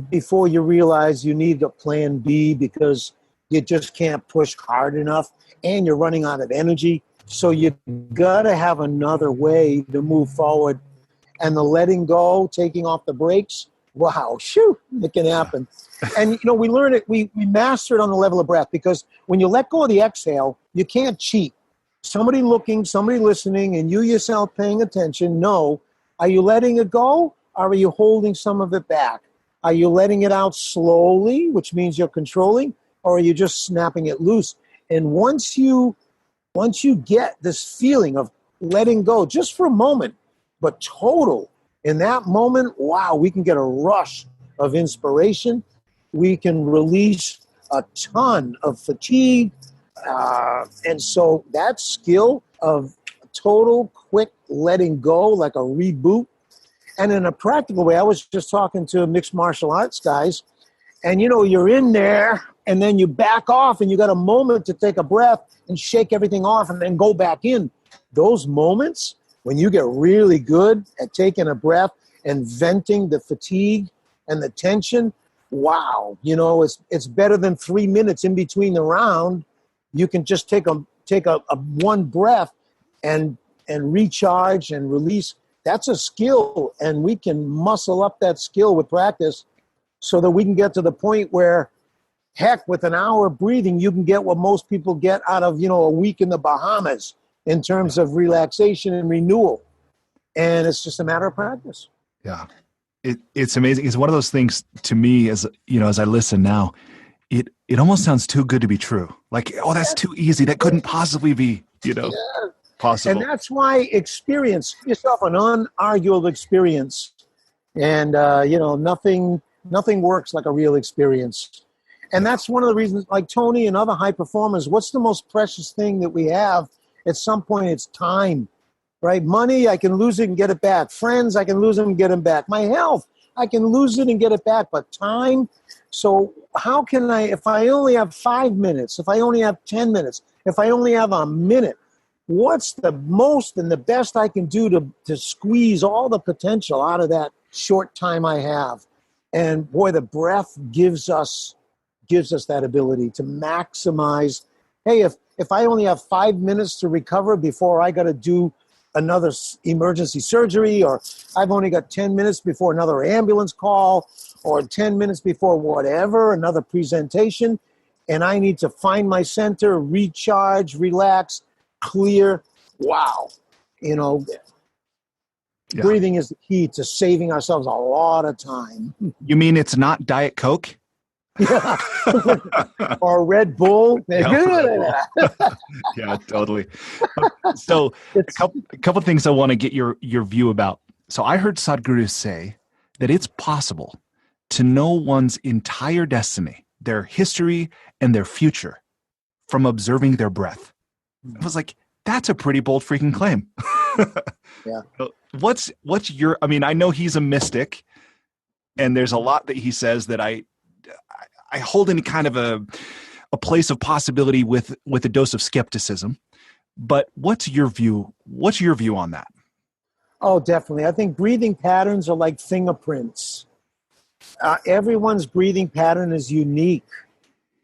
before you realize you need a plan B, because you just can't push hard enough and you're running out of energy. So you got to have another way to move forward. And the letting go, taking off the brakes, wow, shoo, it can happen. And, we learn it, we master it on the level of breath, because when you let go of the exhale, you can't cheat. Somebody looking, somebody listening, and you yourself paying attention, are you letting it go, or are you holding some of it back? Are you letting it out slowly, which means you're controlling, or are you just snapping it loose? And once you get this feeling of letting go, just for a moment, but total, in that moment, wow, we can get a rush of inspiration. We can release a ton of fatigue. And so that skill of total, quick letting go, like a reboot. And in a practical way, I was just talking to mixed martial arts guys, and you're in there, and then you back off, and you got a moment to take a breath and shake everything off and then go back in. Those moments, when you get really good at taking a breath and venting the fatigue and the tension, wow, it's better than 3 minutes in between the round. You can just take a one breath and recharge and release. That's a skill, and we can muscle up that skill with practice so that we can get to the point where, heck, with an hour of breathing, you can get what most people get out of, a week in the Bahamas in terms of relaxation and renewal. And it's just a matter of practice.
Yeah. It's amazing. It's one of those things to me, as I listen now, it almost sounds too good to be true. Like, that's too easy. That couldn't possibly be, possible.
And that's why experience yourself an unarguable experience. And, nothing works like a real experience. And that's one of the reasons, like Tony and other high performers, what's the most precious thing that we have? At some point, it's time, right? Money, I can lose it and get it back. Friends, I can lose it and get them back. My health, I can lose it and get it back. But time, so how can if I only have 5 minutes, if I only have 10 minutes, if I only have a minute, what's the most and the best I can do to squeeze all the potential out of that short time I have? And boy, the breath gives us that ability to maximize. Hey, if I only have 5 minutes to recover before I got to do another emergency surgery, or I've only got 10 minutes before another ambulance call, or 10 minutes before whatever, another presentation, and I need to find my center, recharge, relax, clear. Wow. Breathing is the key to saving ourselves a lot of time.
You mean it's not Diet Coke?
Yeah. Or Red Bull.
Yeah, totally. So a couple things I want to get your view about. So I heard Sadhguru say that it's possible to know one's entire destiny, their history, and their future from observing their breath. I was like, that's a pretty bold freaking claim.
Yeah.
What's your, I know he's a mystic, and there's a lot that he says that I hold in kind of a place of possibility with a dose of skepticism. But what's your view? What's your view on that?
Oh, definitely. I think breathing patterns are like fingerprints. Everyone's breathing pattern is unique,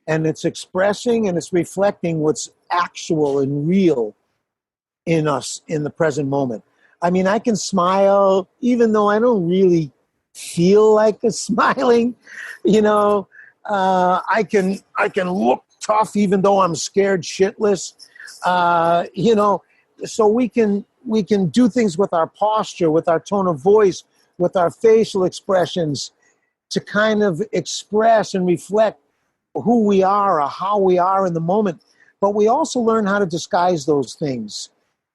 and it's expressing and it's reflecting what's actual and real in us in the present moment. I can smile even though I don't really feel like smiling. I can look tough even though I'm scared shitless. So we can do things with our posture, with our tone of voice, with our facial expressions to kind of express and reflect who we are or how we are in the moment. But we also learn how to disguise those things.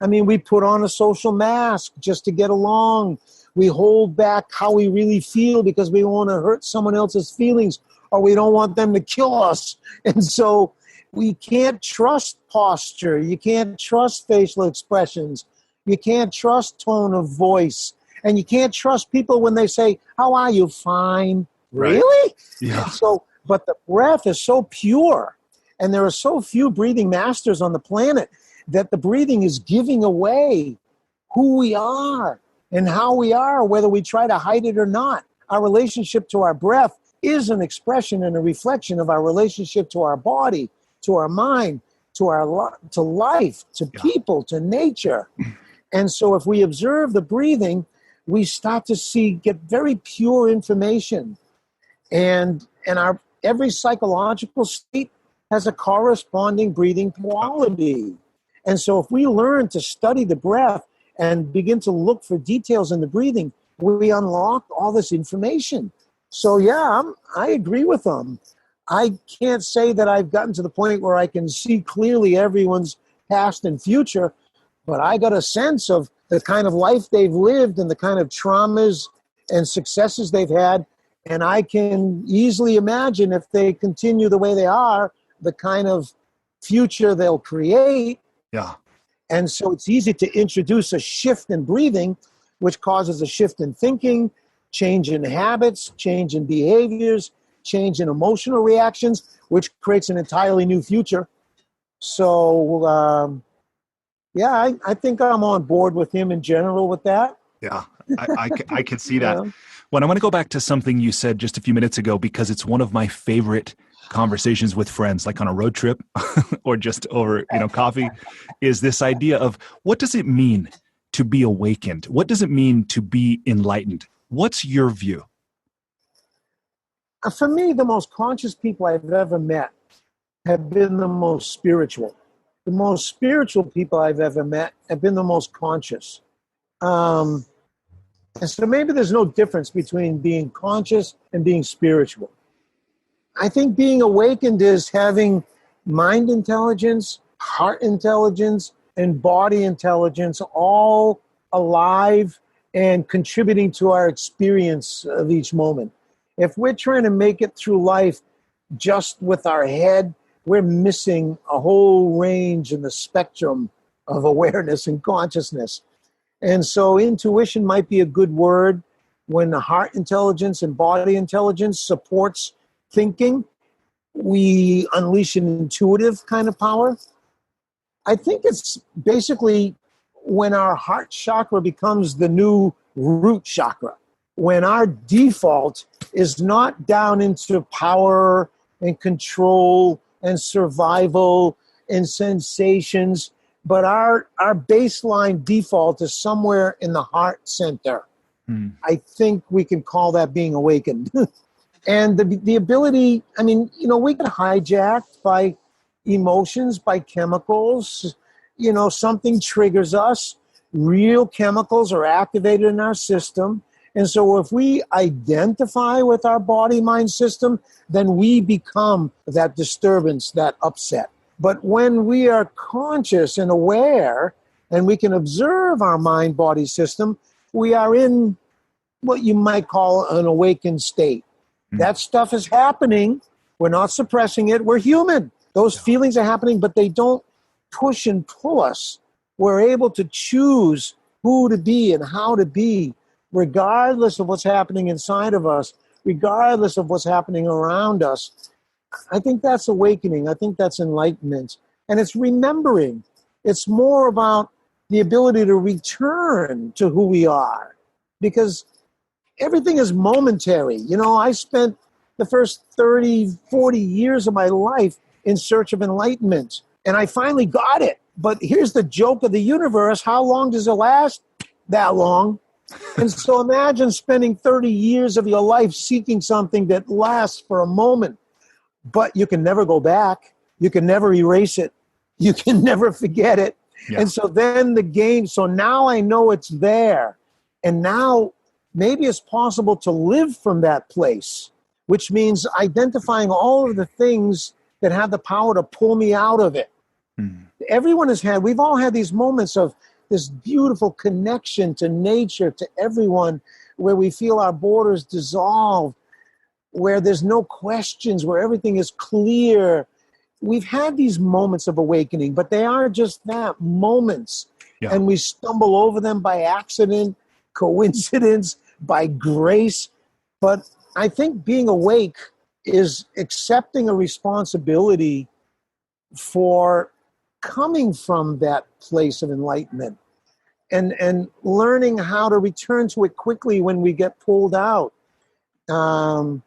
We put on a social mask just to get along. We hold back how we really feel because we want to hurt someone else's feelings, or we don't want them to kill us. And so we can't trust posture. You can't trust facial expressions. You can't trust tone of voice. And you can't trust people when they say, how are you? Fine.
Right.
Really?
Yeah.
So But the breath is so pure, and there are so few breathing masters on the planet that the breathing is giving away who we are and how we are, whether we try to hide it or not. Our relationship to our breath is an expression and a reflection of our relationship to our body, to our mind, to to life, to people, to nature. And so if we observe the breathing, we start to get very pure information. And our every psychological state has a corresponding breathing quality. And so if we learn to study the breath and begin to look for details in the breathing, we unlock all this information. So I agree with them. I can't say that I've gotten to the point where I can see clearly everyone's past and future, but I got a sense of the kind of life they've lived and the kind of traumas and successes they've had. And I can easily imagine, if they continue the way they are, the kind of future they'll create.
Yeah.
And so it's easy to introduce a shift in breathing, which causes a shift in thinking, change in habits, change in behaviors, change in emotional reactions, which creates an entirely new future. So, I think I'm on board with him in general with that.
Yeah, I could see that. Yeah. Well, I want to go back to something you said just a few minutes ago, because it's one of my favorite conversations with friends, like on a road trip or just over, coffee, is this idea of, what does it mean to be awakened? What does it mean to be enlightened? What's your view?
For me, the most conscious people I've ever met have been the most spiritual. The most spiritual people I've ever met have been the most conscious. And so maybe there's no difference between being conscious and being spiritual. I think being awakened is having mind intelligence, heart intelligence, and body intelligence all alive and contributing to our experience of each moment. If we're trying to make it through life just with our head, we're missing a whole range in the spectrum of awareness and consciousness. And so intuition might be a good word when the heart intelligence and body intelligence supports thinking. We unleash an intuitive kind of power. I think it's basically when our heart chakra becomes the new root chakra, when our default is not down into power and control and survival and sensations, but our baseline default is somewhere in the heart center. I think we can call that being awakened. And the ability, we get hijacked by emotions, by chemicals. Something triggers us. Real chemicals are activated in our system. And so if we identify with our body-mind system, then we become that disturbance, that upset. But when we are conscious and aware, and we can observe our mind-body system, we are in what you might call an awakened state. That stuff is happening. We're not suppressing it. We're human. Those feelings are happening, but they don't push and pull us. We're able to choose who to be and how to be, regardless of what's happening inside of us, regardless of what's happening around us. I think that's awakening. I think that's enlightenment. And it's remembering. It's more about the ability to return to who we are, because everything is momentary. I spent the first 30, 40 years of my life in search of enlightenment, and I finally got it. But here's the joke of the universe. How long does it last? That long. And so imagine spending 30 years of your life seeking something that lasts for a moment, but you can never go back. You can never erase it. You can never forget it. Yeah. And so then so now I know it's there. And now maybe it's possible to live from that place, which means identifying all of the things that have the power to pull me out of it. We've all had these moments of this beautiful connection to nature, to everyone, where we feel our borders dissolve, where there's no questions, where everything is clear. We've had these moments of awakening, but they are just that, moments. Yeah. And we stumble over them by accident, coincidence, by grace. But I think being awake is accepting a responsibility for coming from that place of enlightenment and learning how to return to it quickly when we get pulled out. And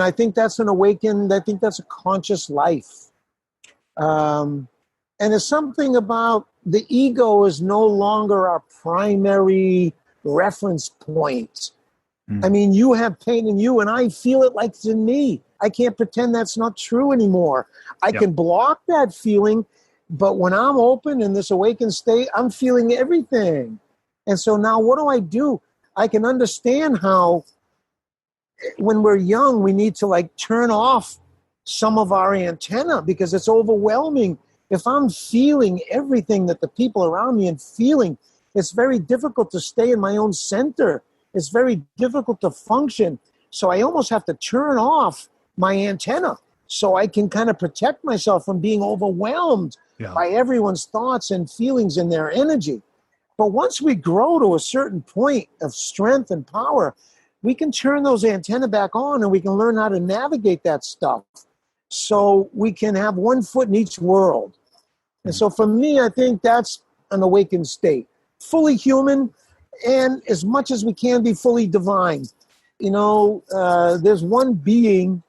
I think that's an awakened, I think that's a conscious life. And there's something about the ego is no longer our primary reference point. I mean, you have pain in you and I feel it like it's in me. I can't pretend that's not true anymore. I can block that feeling, but when I'm open in this awakened state, I'm feeling everything. And so now what do? I can understand how when we're young, we need to like turn off some of our antenna because it's overwhelming. If I'm feeling everything that the people around me are feeling, it's very difficult to stay in my own center. It's very difficult to function. So I almost have to turn off my antenna so I can kind of protect myself from being overwhelmed by everyone's thoughts and feelings and their energy. But once we grow to a certain point of strength and power, we can turn those antennae back on and we can learn how to navigate that stuff so we can have one foot in each world. And so for me, I think that's an awakened state. Fully human and as much as we can be fully divine. You know, there's one being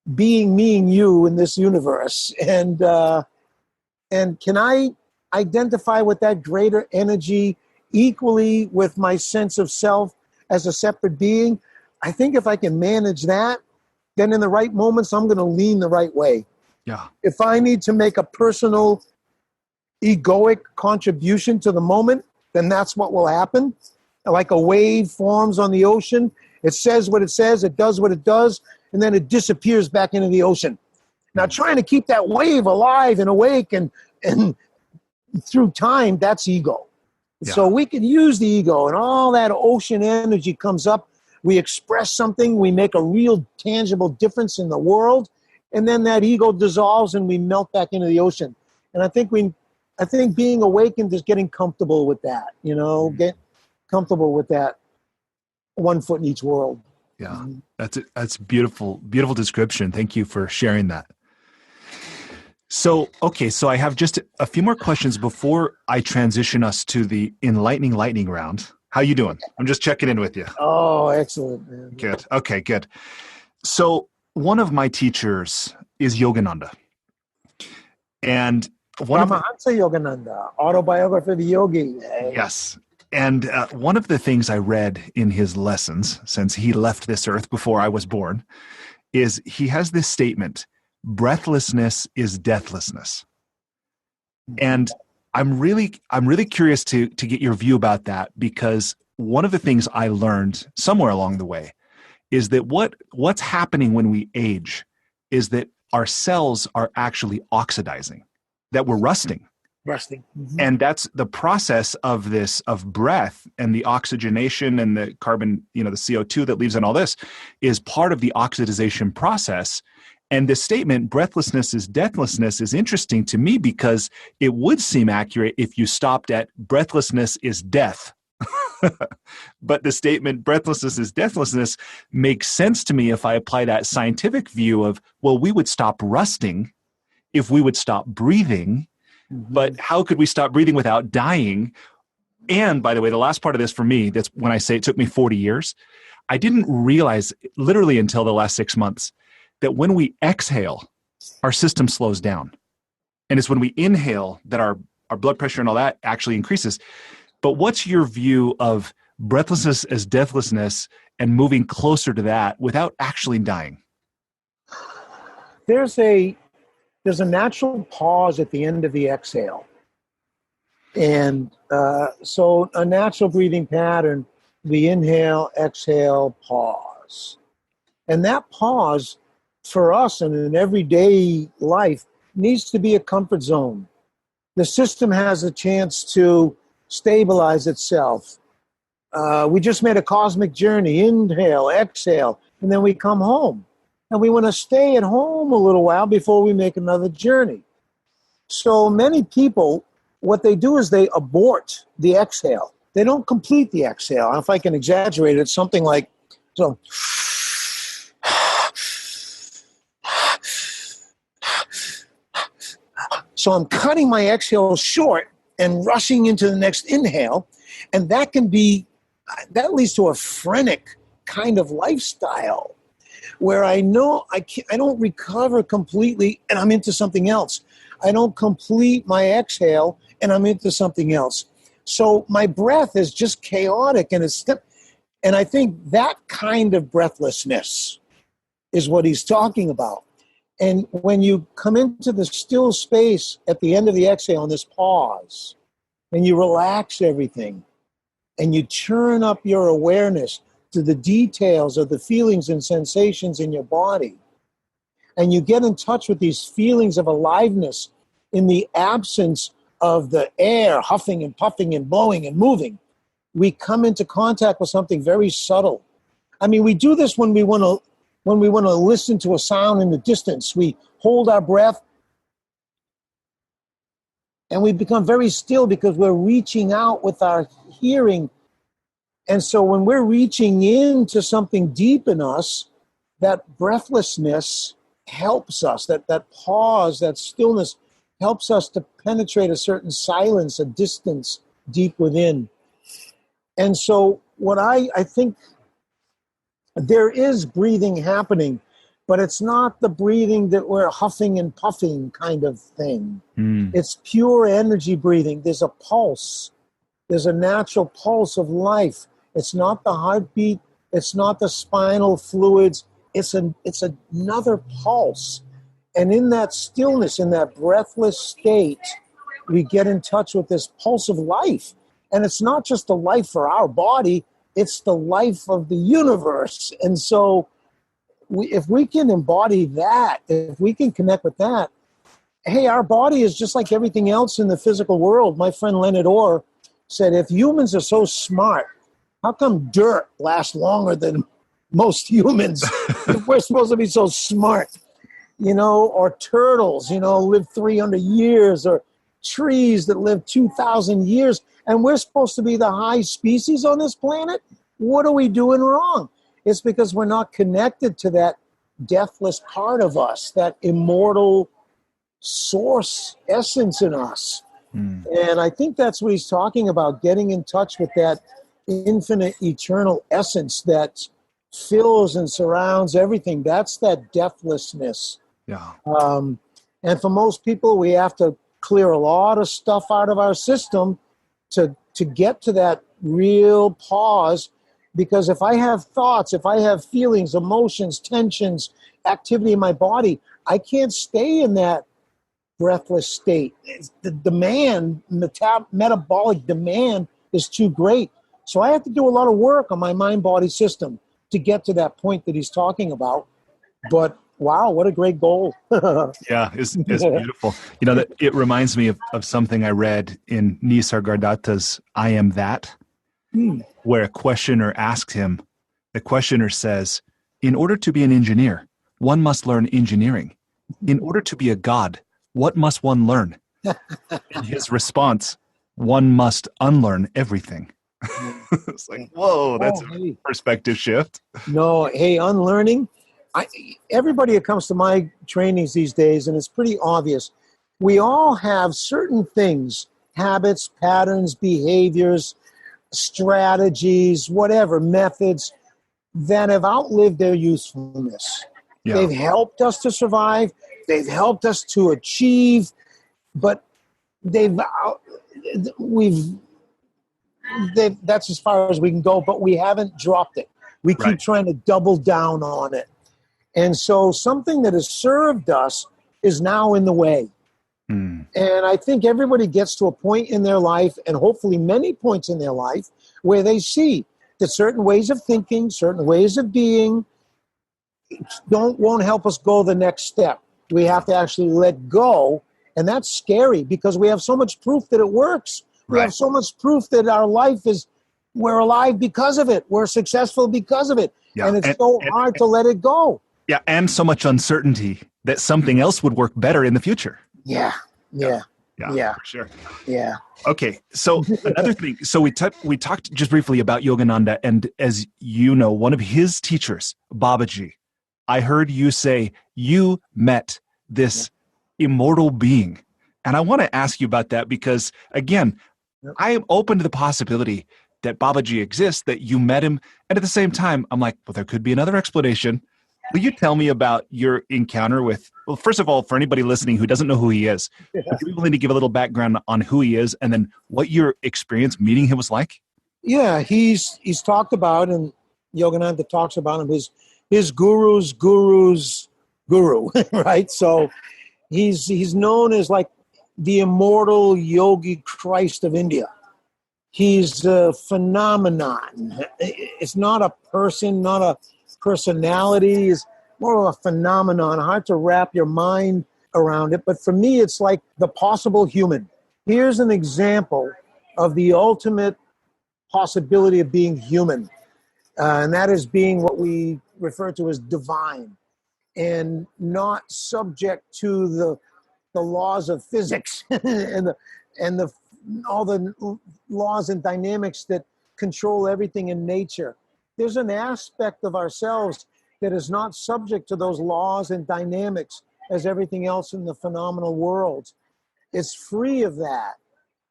me and you in this universe. And can I identify with that greater energy equally with my sense of self as a separate being? I think if I can manage that, then in the right moments, I'm going to lean the right way.
Yeah.
If I need to make a personal egoic contribution to the moment, then that's what will happen. Like a wave forms on the ocean. It says what it says, it does what it does, and then it disappears back into the ocean. Now, trying to keep that wave alive and awake and through time, that's ego. Yeah. So we can use the ego and all that ocean energy comes up. We express something, we make a real tangible difference in the world, and then that ego dissolves and we melt back into the ocean. And I think being awakened is getting comfortable with that, you know, get comfortable with that one foot in each world.
Yeah, that's it. That's beautiful, beautiful description. Thank you for sharing that. So, okay, so I have just a few more questions before I transition us to the enlightening lightning round. How you doing? I'm just checking in with you.
Oh, excellent, man.
Good. Okay, good. So one of my teachers is Yogananda. And
Paramahansa Yogananda, Autobiography of a Yogi.
Yes. And one of the things I read in his lessons, since he left this earth before I was born, is he has this statement, breathlessness is deathlessness. And I'm really curious to get your view about that, because one of the things I learned somewhere along the way is that what's happening when we age is that our cells are actually oxidizing, that we're rusting.
Mm-hmm.
And that's the process of breath and the oxygenation and the carbon, the CO2 that leaves in all this is part of the oxidization process. And the statement, breathlessness is deathlessness, is interesting to me because it would seem accurate if you stopped at breathlessness is death. But the statement, breathlessness is deathlessness, makes sense to me if I apply that scientific view of, well, we would stop rusting if we would stop breathing. Mm-hmm. But how could we stop breathing without dying? And by the way, the last part of this for me, that's when I say it took me 40 years, I didn't realize literally until the last 6 months that when we exhale, our system slows down. And it's when we inhale that our blood pressure and all that actually increases. But what's your view of breathlessness as deathlessness and moving closer to that without actually dying?
There's a natural pause at the end of the exhale. And so a natural breathing pattern, we inhale, exhale, pause. And that pause for us in an everyday life needs to be a comfort zone. The system has a chance to stabilize itself. We just made a cosmic journey, inhale, exhale, and then we come home. And we want to stay at home a little while before we make another journey. So many people, what they do is they abort the exhale. They don't complete the exhale. If I can exaggerate it, something like, so, So I'm cutting my exhale short and rushing into the next inhale. And that leads to a frenetic kind of lifestyle where I know I don't recover completely and I'm into something else. I don't complete my exhale and I'm into something else. So my breath is just chaotic and I think that kind of breathlessness is what he's talking about. And when you come into the still space at the end of the exhale in this pause and you relax everything and you turn up your awareness to the details of the feelings and sensations in your body, and you get in touch with these feelings of aliveness in the absence of the air huffing and puffing and blowing and moving, we come into contact with something very subtle. I mean, we do this when we want to listen to a sound in the distance. We hold our breath and we become very still because we're reaching out with our hearing. And so when we're reaching into something deep in us, that breathlessness helps us, that pause, that stillness helps us to penetrate a certain silence, a distance deep within. And so what I think there is breathing happening, but it's not the breathing that we're huffing and puffing kind of thing. It's pure energy breathing. There's a pulse. There's a natural pulse of life. It's not the heartbeat. It's not the spinal fluids. It's another pulse. And in that stillness, in that breathless state, we get in touch with this pulse of life. And it's not just the life for our body, it's the life of the universe. And so if we can embody that, if we can connect with that, hey, our body is just like everything else in the physical world. My friend Leonard Orr said, if humans are so smart, how come dirt lasts longer than most humans? If we're supposed to be so smart, or turtles, live 300 years, or trees that live 2,000 years, and we're supposed to be the high species on this planet? What are we doing wrong? It's because we're not connected to that deathless part of us, that immortal source essence in us. And I think that's what he's talking about, getting in touch with that infinite, eternal essence that fills and surrounds everything. That's that deathlessness.
Yeah.
And for most people, we have to clear a lot of stuff out of our system to get to that real pause. Because if I have thoughts, if I have feelings, emotions, tensions, activity in my body, I can't stay in that breathless state. The demand, metabolic demand is too great. So I have to do a lot of work on my mind-body system to get to that point that he's talking about. But wow, what a great goal.
Yeah, it's beautiful. That it reminds me of something I read in Nisargadatta's I Am That, where a questioner asked him, the questioner says, in order to be an engineer, one must learn engineering. In order to be a god, what must one learn? And his response, one must unlearn everything. It's like, whoa, that's a perspective shift.
No, hey, unlearning. Everybody that comes to my trainings these days, and it's pretty obvious, we all have certain things, habits, patterns, behaviors, strategies, whatever, methods that have outlived their usefulness. Yeah. They've helped us to survive. They've helped us to achieve, but that's as far as we can go, but we haven't dropped it. We keep trying to double down on it. And so something that has served us is now in the way. And I think everybody gets to a point in their life, and hopefully many points in their life, where they see that certain ways of thinking, certain ways of being won't help us go the next step. We have to actually let go, and that's scary because we have so much proof that it works. We have so much proof that our life we're alive because of it. We're successful because of it. Yeah. And it's so hard to let it go.
Yeah, and so much uncertainty that something else would work better in the future.
Yeah,
for sure.
Yeah.
Okay, so another thing. So we talked just briefly about Yogananda, and as you know, one of his teachers, Babaji, I heard you say you met this immortal being, And I want to ask you about that because, again,
Yep.
I am open to the possibility that Babaji exists, that you met him. And at the same time, I'm like, well, there could be another explanation. Will you tell me about your encounter with, well, first of all, for anybody listening who doesn't know who he is,
Yeah.
would you be willing to give a little background on who he is and then what your experience meeting him was like?
Yeah, he's talked about, and Yogananda talks about him, his guru's guru, right? So he's known as like the immortal yogi Christ of India. He's a phenomenon. It's not a person, not a personality. It's more of a phenomenon. Hard to wrap your mind around it. But for me, it's like the possible human. Here's an example of the ultimate possibility of being human. And that is being what we refer to as divine and not subject to the laws of physics and all the laws and dynamics that control everything in nature. There's an aspect of ourselves that is not subject to those laws and dynamics as everything else in the phenomenal world. It's free of that.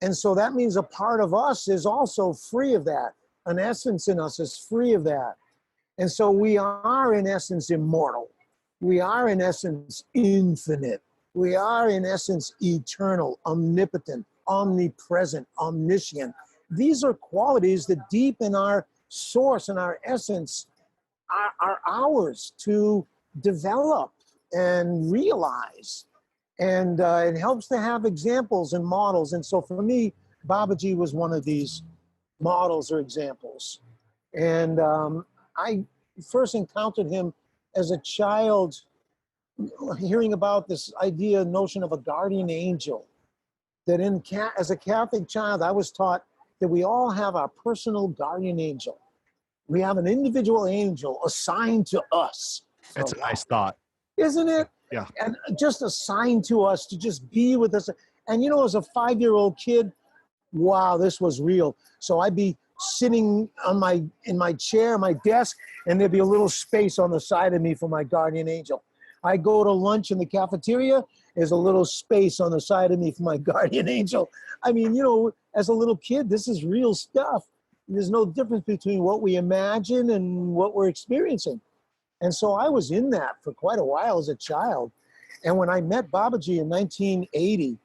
And so that means a part of us is also free of that. An essence in us is free of that. And so we are in essence immortal. We are in essence infinite. We are in essence eternal, omnipotent, omnipresent, omniscient. These are qualities that deep in our source and our essence are ours to develop and realize. And it helps to have examples and models. And so for me, Babaji was one of these models or examples. And I first encountered him as a child, hearing about this idea, notion of a guardian angel. That as a Catholic child, I was taught that we all have our personal guardian angel. We have an individual angel assigned to us.
That's a nice thought.
Isn't it?
Yeah.
And just assigned to us to just be with us. And you know, as a 5-year-old kid, wow, this was real. So I'd be sitting in my chair, my desk, and there'd be a little space on the side of me for my guardian angel. I go to lunch in the cafeteria, there's a little space on the side of me for my guardian angel. I mean, you know, as a little kid, this is real stuff. There's no difference between what we imagine and what we're experiencing. And so I was in that for quite a while as a child. And when I met Babaji in 1980,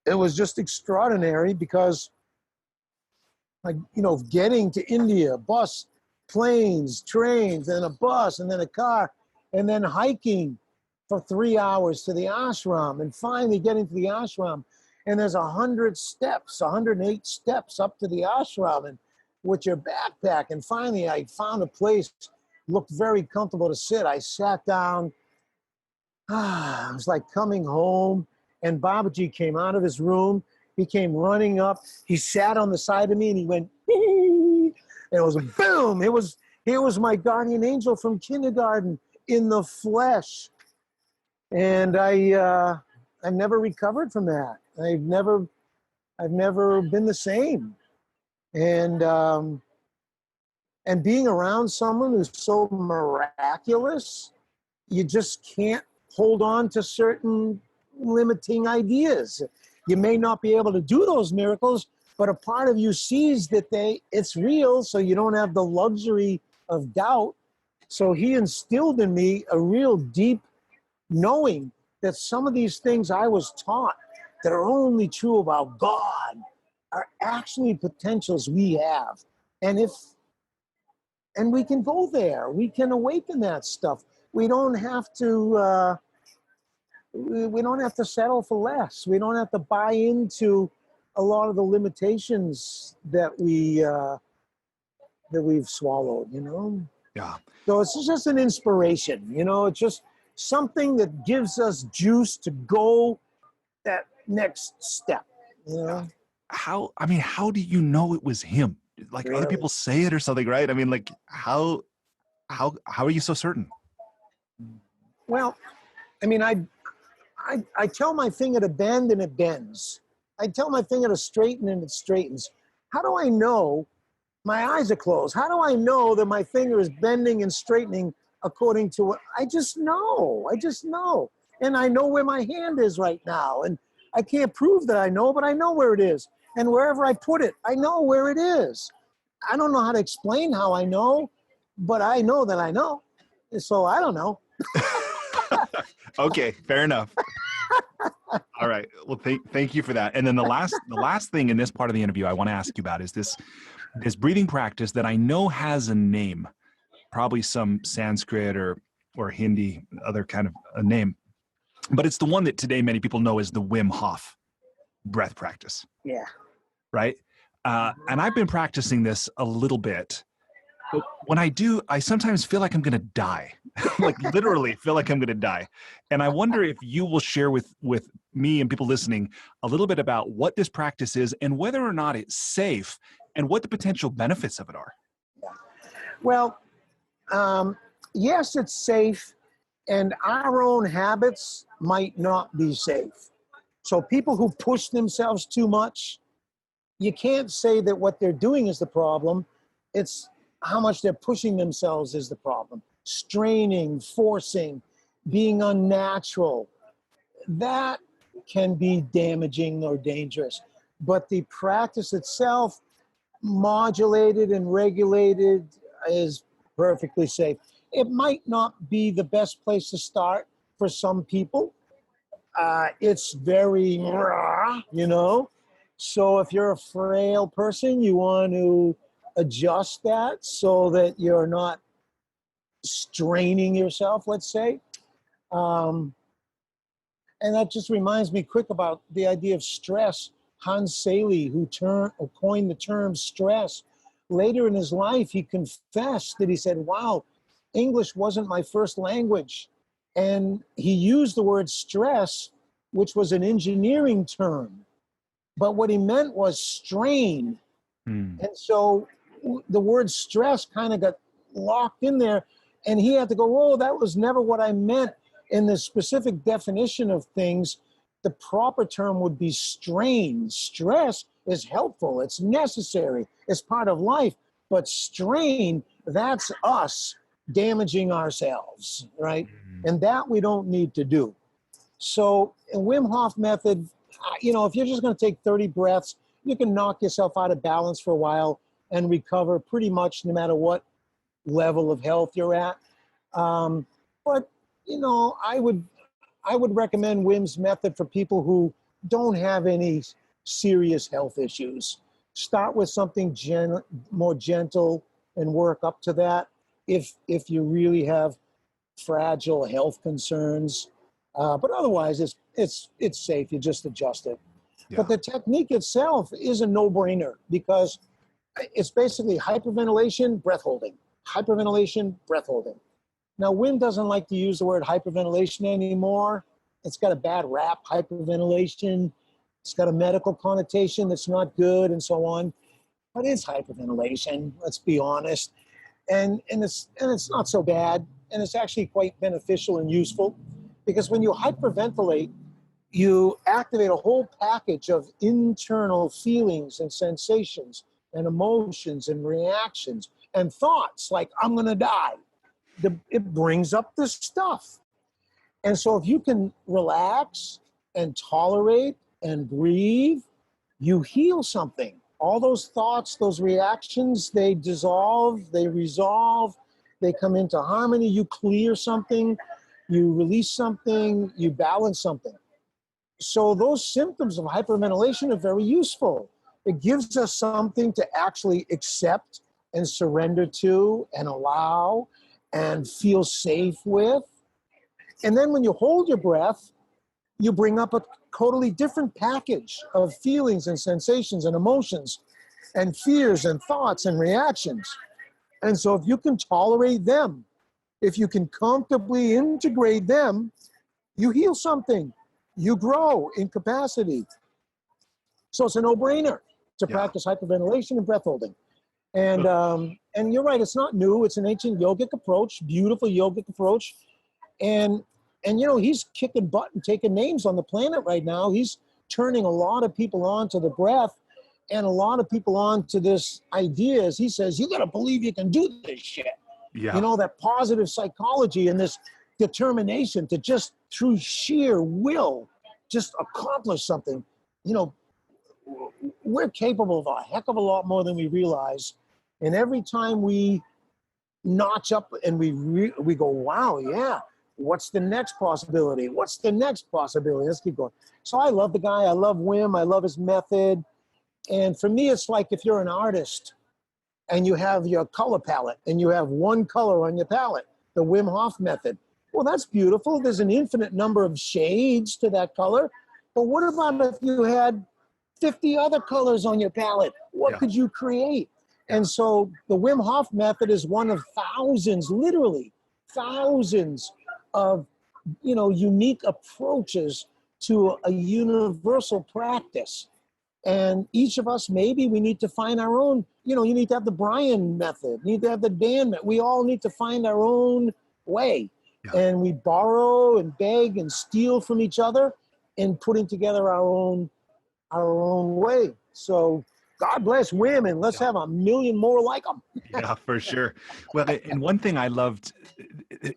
it was just extraordinary because, like, you know, getting to India, bus, planes, trains, and a bus, and then a car, and then hiking for 3 hours to the ashram, and finally getting to the ashram. And there's 100 steps, 108 steps up to the ashram, and with your backpack. And finally, I found a place, looked very comfortable to sit. I sat down. It was like coming home. And Babaji came out of his room. He came running up. He sat on the side of me, and he went, and it was a boom. It was my guardian angel from kindergarten in the flesh. And I never recovered from that. I've never been the same. And being around someone who's so miraculous, you just can't hold on to certain limiting ideas. You may not be able to do those miracles, but a part of you sees that it's real, so you don't have the luxury of doubt. So he instilled in me a real deep knowing that some of these things I was taught that are only true about God are actually potentials we have. And we can go there. We can awaken that stuff. We don't have to settle for less. We don't have to buy into a lot of the limitations that we've swallowed, you know?
Yeah.
So it's just an inspiration, you know, it's just something that gives us juice to go that next step, you know?
How do you know it was him? Like
Really?
other people say it or something, right? I mean, like how are you so certain?
Well, I mean, I tell my finger to bend and it bends. I tell my finger to straighten and it straightens. How do I know? My eyes are closed. How do I know that my finger is bending and straightening according to what? I just know. And I know where my hand is right now. And I can't prove that I know, but I know where it is. And wherever I put it, I know where it is. I don't know how to explain how I know, but I know that I know. So I don't know.
Okay, fair enough. All right. Well, thank you for that. And then the last thing in this part of the interview I want to ask you about is this breathing practice that I know has a name, probably some Sanskrit or Hindi, other kind of a name. But it's the one that today many people know as the Wim Hof breath practice.
Yeah.
Right? And I've been practicing this a little bit. But when I do, I sometimes feel like I'm going to die. Like literally feel like I'm going to die. And I wonder if you will share with me and people listening a little bit about what this practice is and whether or not it's safe and what the potential benefits of it are.
Yeah. Well, yes, it's safe, and our own habits might not be safe. So people who push themselves too much, you can't say that what they're doing is the problem. It's how much they're pushing themselves is the problem. Straining, forcing, being unnatural, that can be damaging or dangerous. But the practice itself, modulated and regulated, is perfectly safe. It might not be the best place to start for some people. It's very raw, So if you're a frail person, you want to adjust that so that you're not straining yourself, let's say. And that just reminds me quick about the idea of stress. Hans Selye, who coined the term stress, later in his life, he confessed that he said, wow, English wasn't my first language. And he used the word stress, which was an engineering term. But what he meant was strain. And so the word stress kind of got locked in there. And he had to go, oh, that was never what I meant. In the specific definition of things, the proper term would be strain. Stress is helpful. It's necessary. It's part of life. But strain, that's us damaging ourselves, right? And that we don't need to do. So in Wim Hof method, if you're just going to take 30 breaths, you can knock yourself out of balance for a while and recover pretty much no matter what level of health you're at. But I would recommend Wim's method for people who don't have any serious health issues. Start with something more gentle and work up to that if you really have fragile health concerns. But otherwise, it's safe. You just adjust it. Yeah. But the technique itself is a no-brainer because it's basically hyperventilation, breath holding. Hyperventilation, breath holding. Now, Wim doesn't like to use the word hyperventilation anymore. It's got a bad rap, hyperventilation. It's got a medical connotation that's not good and so on. But it's hyperventilation, let's be honest. And it's not so bad. And it's actually quite beneficial and useful because when you hyperventilate, you activate a whole package of internal feelings and sensations and emotions and reactions and thoughts like, I'm going to die. It brings up this stuff. And so if you can relax and tolerate and breathe, you heal something. All those thoughts, those reactions, they dissolve, they resolve, they come into harmony. You clear something, you release something, you balance something. So those symptoms of hyperventilation are very useful. It gives us something to actually accept and surrender to and allow and feel safe with. And then when you hold your breath, you bring up a totally different package of feelings and sensations and emotions and fears and thoughts and reactions. And so if you can tolerate them, if you can comfortably integrate them, you heal something. You grow in capacity. So it's a no-brainer to practice hyperventilation and breath holding. And you're right, it's not new. It's an ancient yogic approach, beautiful yogic approach. And he's kicking butt and taking names on the planet right now. He's turning a lot of people on to the breath and a lot of people on to this idea. As he says, you got to believe you can do this shit. Yeah. That positive psychology and this determination to just through sheer will just accomplish something, you know, we're capable of a heck of a lot more than we realize. And every time we notch up and we go, wow, yeah, what's the next possibility? What's the next possibility? Let's keep going. So I love the guy. I love Wim. I love his method. And for me, it's like if you're an artist and you have your color palette and you have one color on your palette, the Wim Hof method. Well, that's beautiful. There's an infinite number of shades to that color. But what about if you had 50 other colors on your palette? What could you create? And so the Wim Hof method is one of thousands, literally thousands of, you know, unique approaches to a universal practice. And each of us, maybe we need to find our own, you know, you need to have the Brian method, you need to have the Dan method. We all need to find our own way. Yeah. And we borrow and beg and steal from each other in putting together our own way. So God bless Wim, and let's have a million more like them.
Yeah, for sure. Well, and one thing I loved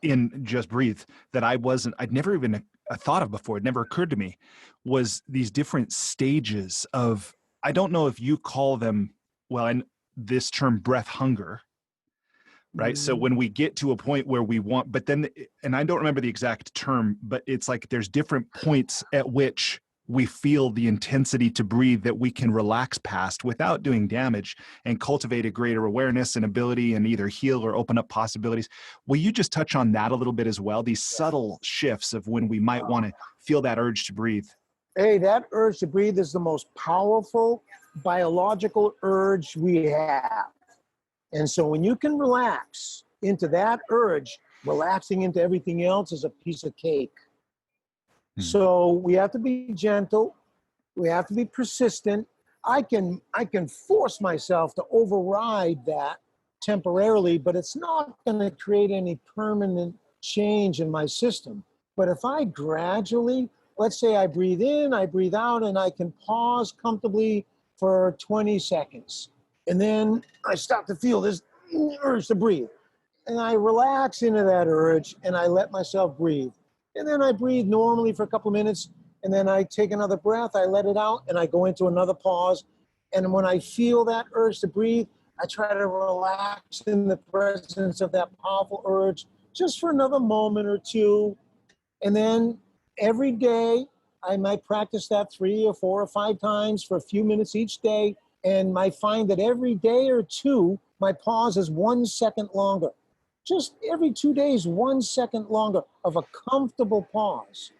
in Just Breathe that I'd never even thought of before, it never occurred to me, was these different stages of, I don't know if you call them, well, and this term breath hunger, right? Mm-hmm. So when we get to a point where we want, but then, and I don't remember the exact term, but it's like there's different points at which we feel the intensity to breathe that we can relax past without doing damage and cultivate a greater awareness and ability and either heal or open up possibilities. Will you just touch on that a little bit as well? These subtle shifts of when we might want to feel that urge to breathe.
Hey, that urge to breathe is the most powerful biological urge we have. And so when you can relax into that urge, relaxing into everything else is a piece of cake. So we have to be gentle. We have to be persistent. I can force myself to override that temporarily, but it's not going to create any permanent change in my system. But if I gradually, let's say I breathe in, I breathe out, and I can pause comfortably for 20 seconds. And then I start to feel this urge to breathe. And I relax into that urge, and I let myself breathe. And then I breathe normally for a couple of minutes, and then I take another breath, I let it out, and I go into another pause. And when I feel that urge to breathe, I try to relax in the presence of that powerful urge just for another moment or two. And then every day, I might practice that 3 or 4 or 5 times for a few minutes each day. And I find that every day or two, my pause is 1 second longer. Just every 2 days, 1 second longer of a comfortable pause.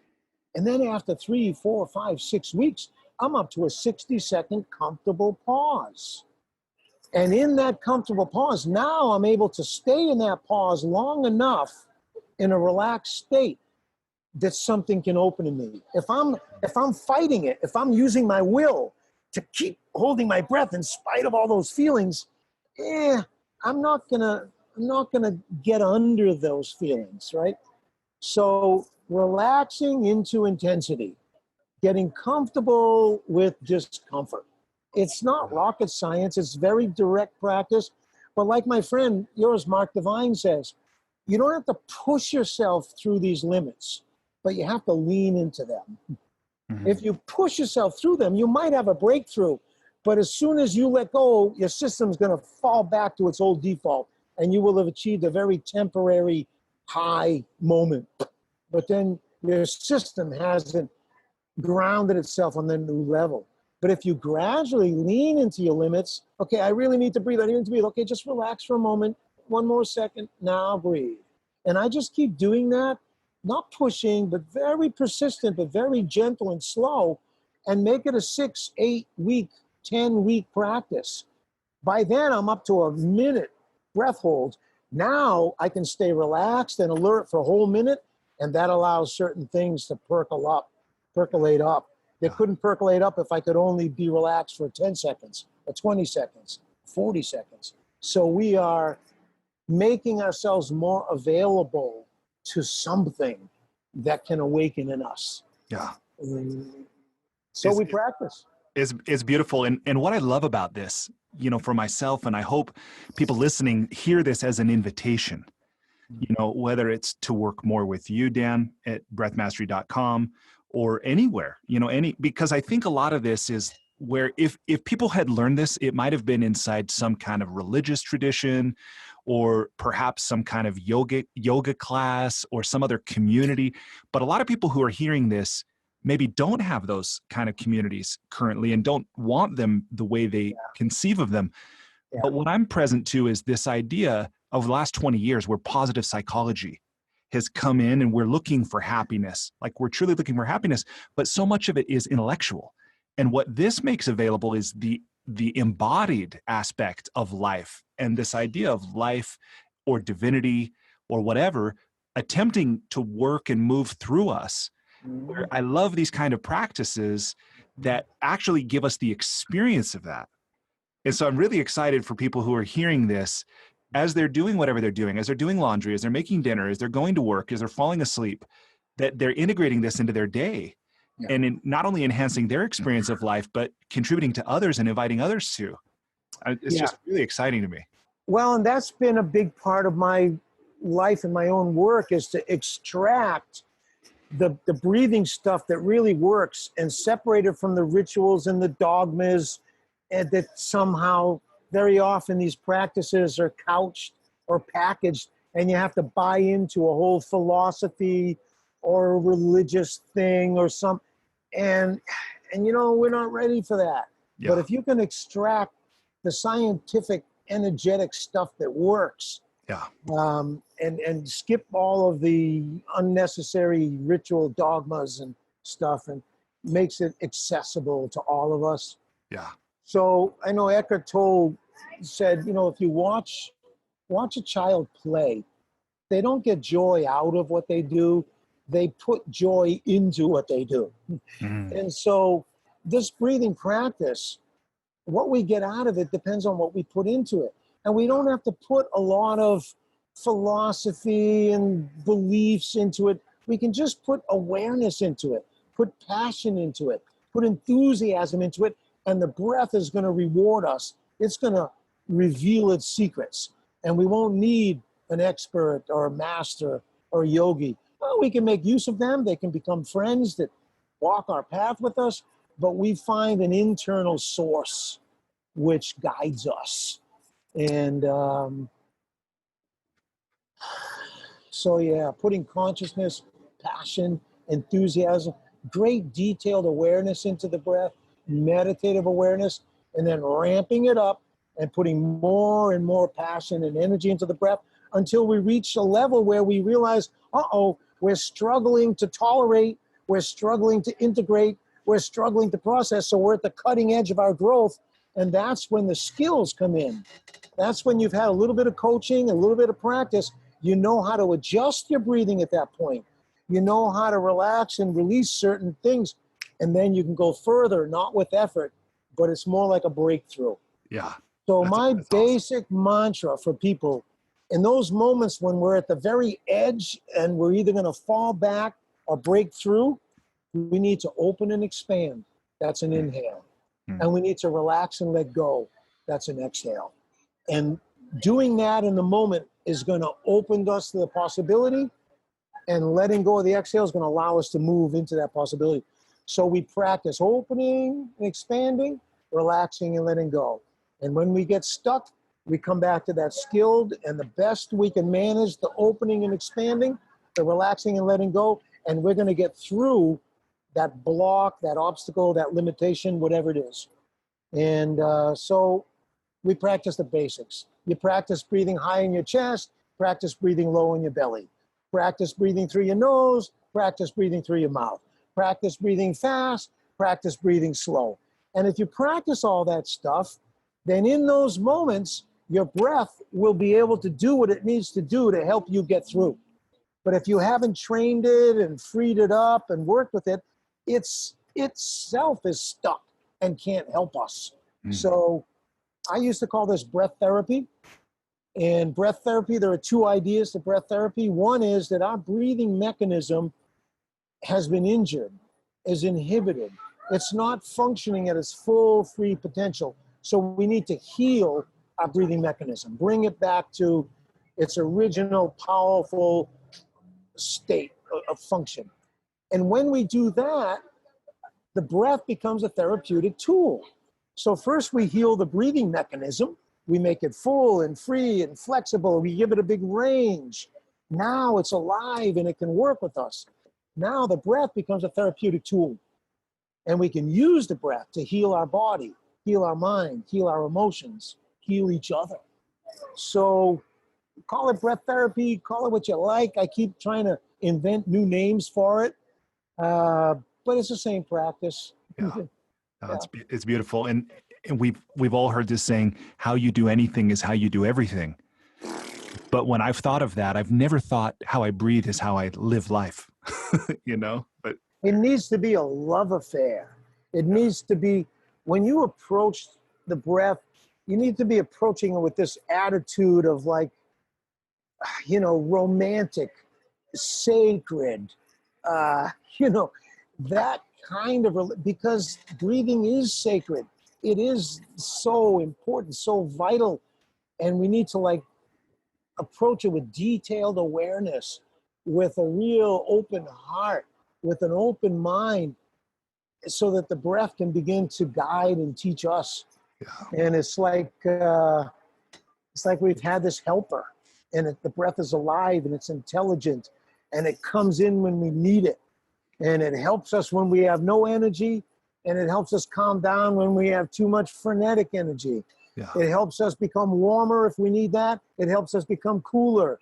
And then after 3, 4, 5, 6 weeks, I'm up to a 60-second comfortable pause. And in that comfortable pause, now I'm able to stay in that pause long enough in a relaxed state that something can open in me. If I'm fighting it, if I'm using my will to keep holding my breath in spite of all those feelings, I'm not gonna get under those feelings, right? So relaxing into intensity, getting comfortable with discomfort. It's not rocket science. It's very direct practice. But like my friend, yours, Mark Devine, says, you don't have to push yourself through these limits, but you have to lean into them. Mm-hmm. If you push yourself through them, you might have a breakthrough. But as soon as you let go, your system's going to fall back to its old default, and you will have achieved a very temporary high moment. But then your system hasn't grounded itself on the new level. But if you gradually lean into your limits, okay, I really need to breathe, okay, just relax for a moment, 1 more second, now breathe. And I just keep doing that, not pushing, but very persistent, but very gentle and slow, and make it a 6, 8 week, 10 week practice. By then, I'm up to a minute breath hold. Now I can stay relaxed and alert for a whole minute, and that allows certain things to percolate up. They couldn't percolate up if I could only be relaxed for 10 seconds, or 20 seconds, 40 seconds. So we are making ourselves more available to something that can awaken in us.
Yeah.
So we practice.
It's beautiful. And what I love about this, for myself, and I hope people listening hear this as an invitation, whether it's to work more with you, Dan, at breathmastery.com, or anywhere, because I think a lot of this is where if people had learned this, it might have been inside some kind of religious tradition, or perhaps some kind of yoga class or some other community. But a lot of people who are hearing this maybe don't have those kind of communities currently and don't want them the way they conceive of them.
Yeah.
But what I'm present to is this idea of the last 20 years where positive psychology has come in, and we're looking for happiness. Like, we're truly looking for happiness, but so much of it is intellectual. And what this makes available is the embodied aspect of life, and this idea of life or divinity or whatever attempting to work and move through us. Where I love these kind of practices that actually give us the experience of that. And so I'm really excited for people who are hearing this as they're doing whatever they're doing, as they're doing laundry, as they're making dinner, as they're going to work, as they're falling asleep, that they're integrating this into their day. And in not only enhancing their experience of life, but contributing to others and inviting others to. It's just really exciting to me.
Well, and that's been a big part of my life and my own work, is to extract the breathing stuff that really works and separate it from the rituals and the dogmas, and that somehow very often these practices are couched or packaged, and you have to buy into a whole philosophy or a religious thing or some, and we're not ready for that. But if you can extract the scientific, energetic stuff that works, and skip all of the unnecessary ritual dogmas and stuff, and makes it accessible to all of us.
Yeah.
So I know Eckhart Tolle said, if you watch a child play, they don't get joy out of what they do. They put joy into what they do. And so this breathing practice, what we get out of it depends on what we put into it. And we don't have to put a lot of philosophy and beliefs into it. We can just put awareness into it, put passion into it, put enthusiasm into it, and the breath is going to reward us. It's going to reveal its secrets. And we won't need an expert or a master or a yogi. Well, we can make use of them. They can become friends that walk our path with us, but we find an internal source which guides us. And putting consciousness, passion, enthusiasm, great detailed awareness into the breath, meditative awareness, and then ramping it up and putting more and more passion and energy into the breath until we reach a level where we realize, we're struggling to tolerate, we're struggling to integrate, we're struggling to process, so we're at the cutting edge of our growth, and that's when the skills come in. That's when you've had a little bit of coaching, a little bit of practice. You know how to adjust your breathing at that point. You know how to relax and release certain things, and then you can go further, not with effort, but it's more like a breakthrough.
Yeah.
So
That's
basic mantra for people, in those moments when we're at the very edge and we're either going to fall back or break through, we need to open and expand. That's an inhale. And we need to relax and let go. That's an exhale. And doing that in the moment is going to open us to the possibility, and letting go of the exhale is going to allow us to move into that possibility. So we practice opening and expanding, relaxing and letting go. And when we get stuck, we come back to that skilled, and the best we can manage the opening and expanding, the relaxing and letting go, and we're going to get through that block, that obstacle, that limitation, whatever it is. And so we practice the basics. You practice breathing high in your chest, practice breathing low in your belly. Practice breathing through your nose, practice breathing through your mouth. Practice breathing fast, practice breathing slow. And if you practice all that stuff, then in those moments, your breath will be able to do what it needs to do to help you get through. But if you haven't trained it and freed it up and worked with it, itself is stuck and can't help us. So I used to call this breath therapy. And breath therapy, there are two ideas to breath therapy. One is that our breathing mechanism has been injured, is inhibited. It's not functioning at its full free potential. So we need to heal our breathing mechanism, bring it back to its original powerful state of function. And when we do that, the breath becomes a therapeutic tool. So first we heal the breathing mechanism. We make it full and free and flexible. We give it a big range. Now it's alive and it can work with us. Now the breath becomes a therapeutic tool. And we can use the breath to heal our body, heal our mind, heal our emotions, heal each other. So call it breath therapy, call it what you like. I keep trying to invent new names for it. But it's the same practice.
Yeah. It's beautiful. And we've all heard this saying, how you do anything is how you do everything. But when I've thought of that, I've never thought how I breathe is how I live life, but
it needs to be a love affair. It needs to be, when you approach the breath, you need to be approaching it with this attitude of like, romantic, sacred, that kind of, because breathing is sacred. It is so important, so vital. And we need to approach it with detailed awareness, with a real open heart, with an open mind, so that the breath can begin to guide and teach us. Yeah. And it's like we've had this helper, and the breath is alive and it's intelligent, and it comes in when we need it. And it helps us when we have no energy, and it helps us calm down when we have too much frenetic energy. Yeah. It helps us become warmer if we need that. It helps us become cooler.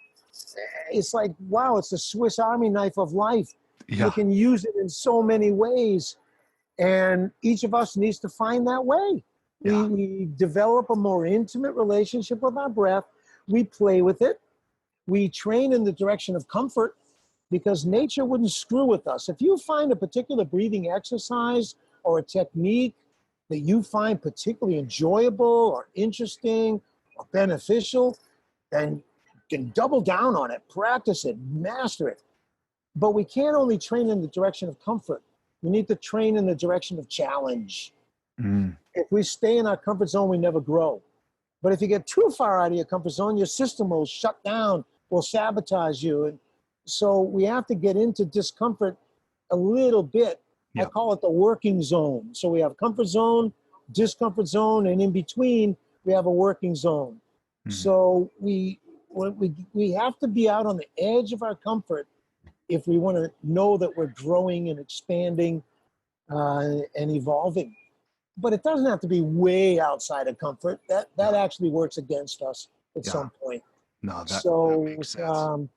It's like, wow, it's the Swiss Army knife of life. Yeah. You can use it in so many ways. And each of us needs to find that way. Yeah. We develop a more intimate relationship with our breath. We play with it. We train in the direction of comfort, because nature wouldn't screw with us. If you find a particular breathing exercise or a technique that you find particularly enjoyable or interesting or beneficial, then you can double down on it, practice it, master it. But we can't only train in the direction of comfort. We need to train in the direction of challenge. If we stay in our comfort zone, we never grow. But if you get too far out of your comfort zone, your system will shut down, will sabotage you. And so we have to get into discomfort a little bit. Yeah. I call it the working zone. So we have comfort zone, discomfort zone, and in between we have a working zone. So we have to be out on the edge of our comfort if we want to know that we're growing and expanding and evolving. But it doesn't have to be way outside of comfort. That actually works against us at some point.
No, that makes sense.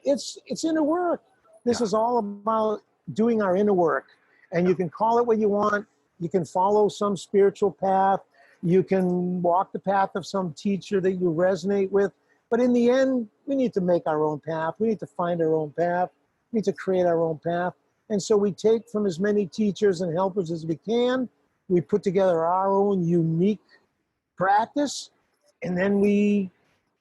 It's inner work. This is all about doing our inner work. And you can call it what you want. You can follow some spiritual path. You can walk the path of some teacher that you resonate with. But in the end, we need to make our own path. We need to find our own path. We need to create our own path. And so we take from as many teachers and helpers as we can. We put together our own unique practice. And then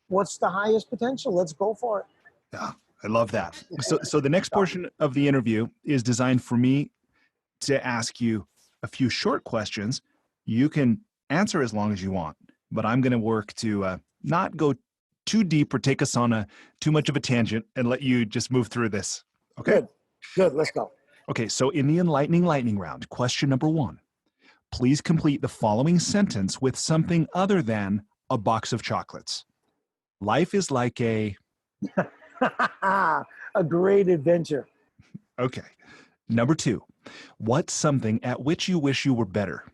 what's the highest potential? Let's go for it.
Yeah, I love that. So the next portion of the interview is designed for me to ask you a few short questions. You can answer as long as you want, but I'm going to work to not go too deep or take us on too much of a tangent and let you just move through this. Okay?
Good. Let's go.
Okay, so in the enlightening lightning round, question number 1, please complete the following sentence with something other than a box of chocolates. Life is like a...
a great adventure.
Okay. Number 2, what's something at which you wish you were better?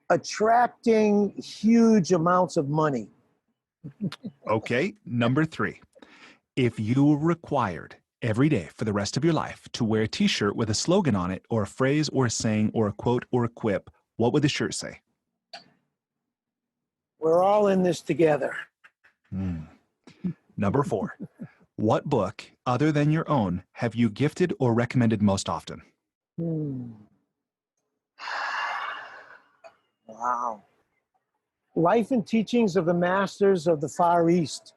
Attracting huge amounts of money.
Okay. Number 3, if you were required every day for the rest of your life to wear a t-shirt with a slogan on it, or a phrase or a saying or a quote or a quip, what would the shirt say?
We're all in this together.
Number 4, what book other than your own have you gifted or recommended most often?
Wow. Life and Teachings of the Masters of the Far East,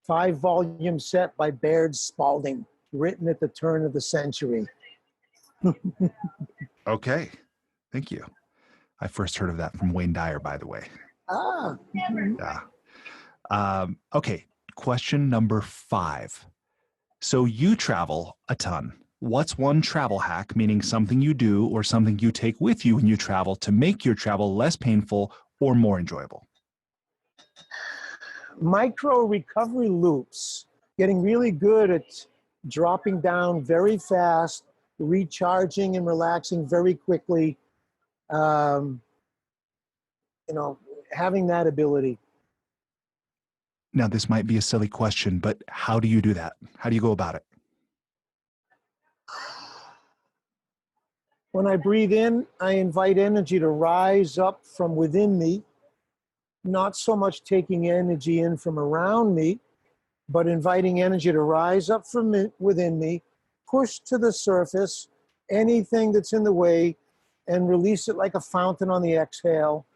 5-volume set by Baird Spalding, written at the turn of the century.
Okay. Thank you. I first heard of that from Wayne Dyer, by the way.
Ah.
Yeah. Okay. question number 5. So you travel a ton. What's one travel hack, meaning something you do or something you take with you when you travel to make your travel less painful or more enjoyable?
Micro recovery loops, getting really good at dropping down very fast, recharging and relaxing very quickly. Having that ability.
Now, this might be a silly question, but how do you do that? How do you go about it?
When I breathe in, I invite energy to rise up from within me, not so much taking energy in from around me, but inviting energy to rise up from within me, push to the surface anything that's in the way, and release it like a fountain on the exhale,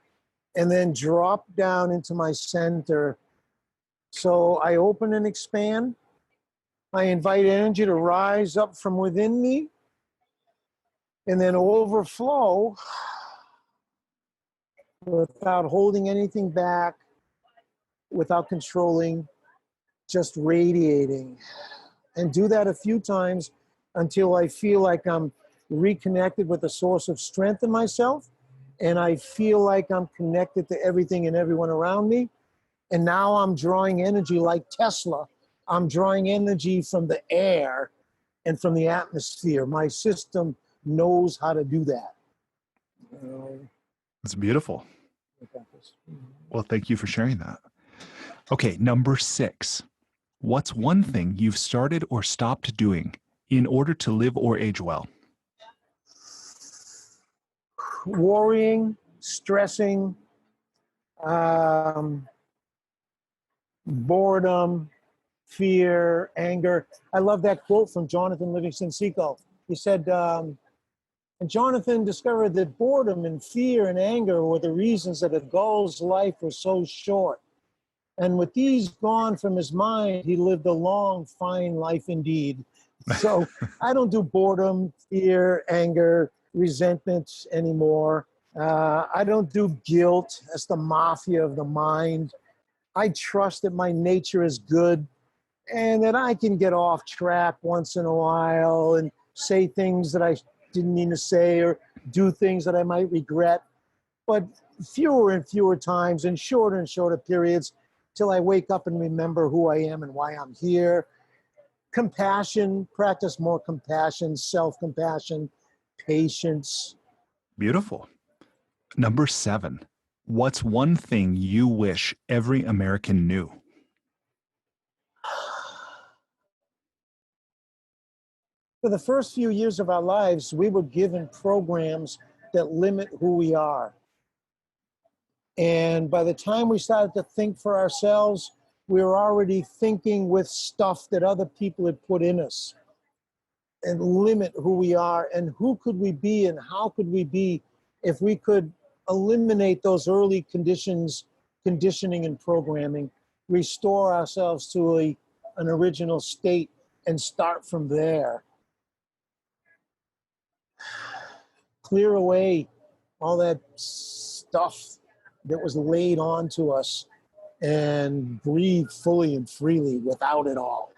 and then drop down into my center. So I open and expand. I invite energy to rise up from within me, and then overflow without holding anything back, without controlling, just radiating. And do that a few times until I feel like I'm reconnected with the source of strength in myself, and I feel like I'm connected to everything and everyone around me. And now I'm drawing energy like Tesla. I'm drawing energy from the air and from the atmosphere. My system knows how to do that.
It's beautiful. Well, thank you for sharing that. Okay, number 6. What's one thing you've started or stopped doing in order to live or age well?
Worrying, stressing, boredom, fear, anger. I love that quote from Jonathan Livingston Seagull. He said, and Jonathan discovered that boredom and fear and anger were the reasons that a gull's life was so short. And with these gone from his mind, he lived a long, fine life indeed. So I don't do boredom, fear, anger, resentment anymore. I don't do guilt. That's the mafia of the mind. I trust that my nature is good and that I can get off track once in a while and say things that I didn't mean to say or do things that I might regret. But fewer and fewer times and shorter periods till I wake up and remember who I am and why I'm here. Compassion, practice more compassion, self-compassion, patience.
Beautiful. Number 7. What's one thing you wish every American knew?
For the first few years of our lives, we were given programs that limit who we are. And by the time we started to think for ourselves, we were already thinking with stuff that other people had put in us and limit who we are and who could we be and how could we be if we could eliminate those early conditioning and programming, restore ourselves to an original state and start from there. Clear away all that stuff that was laid onto us and breathe fully and freely without it all.